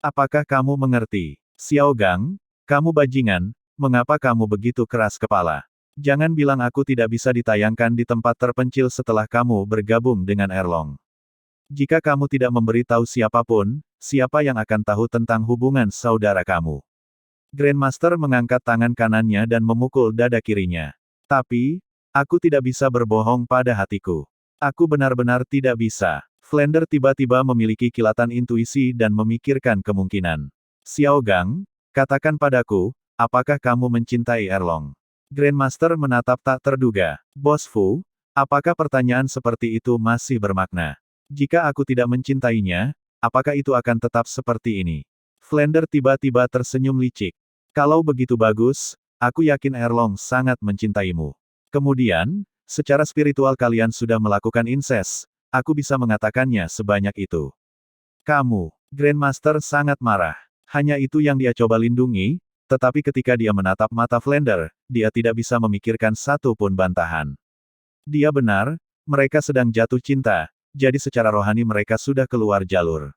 Apakah kamu mengerti? Xiao Gang, kamu bajingan, mengapa kamu begitu keras kepala? Jangan bilang aku tidak bisa ditayangkan di tempat terpencil setelah kamu bergabung dengan Erlong. Jika kamu tidak memberitahu siapapun, siapa yang akan tahu tentang hubungan saudara kamu? Grandmaster mengangkat tangan kanannya dan memukul dada kirinya. Tapi, aku tidak bisa berbohong pada hatiku. Aku benar-benar tidak bisa. Flander tiba-tiba memiliki kilatan intuisi dan memikirkan kemungkinan. Xiao Gang, katakan padaku, apakah kamu mencintai Erlong? Grandmaster menatap tak terduga. Bos Fu, apakah pertanyaan seperti itu masih bermakna? Jika aku tidak mencintainya, apakah itu akan tetap seperti ini? Flander tiba-tiba tersenyum licik. Kalau begitu bagus, aku yakin Erlong sangat mencintaimu. Kemudian, secara spiritual kalian sudah melakukan incest, aku bisa mengatakannya sebanyak itu. Kamu, Grandmaster sangat marah. Hanya itu yang dia coba lindungi, tetapi ketika dia menatap mata Flander, dia tidak bisa memikirkan satu pun bantahan. Dia benar, mereka sedang jatuh cinta. Jadi secara rohani mereka sudah keluar jalur.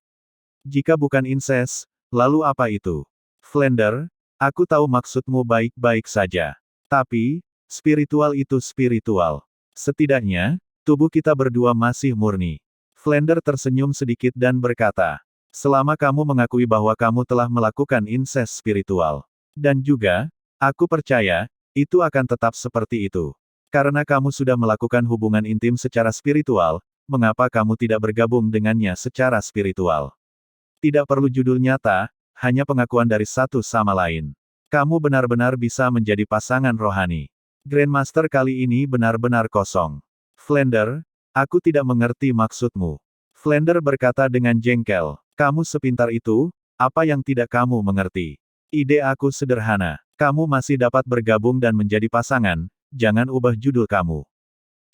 Jika bukan incest, lalu apa itu? Flander, aku tahu maksudmu baik-baik saja. Tapi, spiritual itu spiritual. Setidaknya, tubuh kita berdua masih murni. Flander tersenyum sedikit dan berkata, selama kamu mengakui bahwa kamu telah melakukan incest spiritual. Dan juga, aku percaya, itu akan tetap seperti itu. Karena kamu sudah melakukan hubungan intim secara spiritual, mengapa kamu tidak bergabung dengannya secara spiritual? Tidak perlu judul nyata, hanya pengakuan dari satu sama lain. Kamu benar-benar bisa menjadi pasangan rohani. Grandmaster kali ini benar-benar kosong. Flander, aku tidak mengerti maksudmu. Flander berkata dengan jengkel, kamu sepintar itu, apa yang tidak kamu mengerti? Ide aku sederhana, kamu masih dapat bergabung dan menjadi pasangan, jangan ubah judul kamu.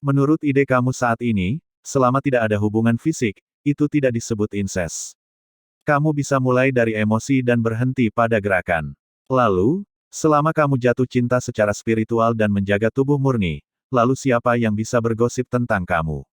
Menurut ide kamu saat ini, selama tidak ada hubungan fisik, itu tidak disebut incest. Kamu bisa mulai dari emosi dan berhenti pada gerakan. Lalu, selama kamu jatuh cinta secara spiritual dan menjaga tubuh murni, lalu siapa yang bisa bergosip tentang kamu?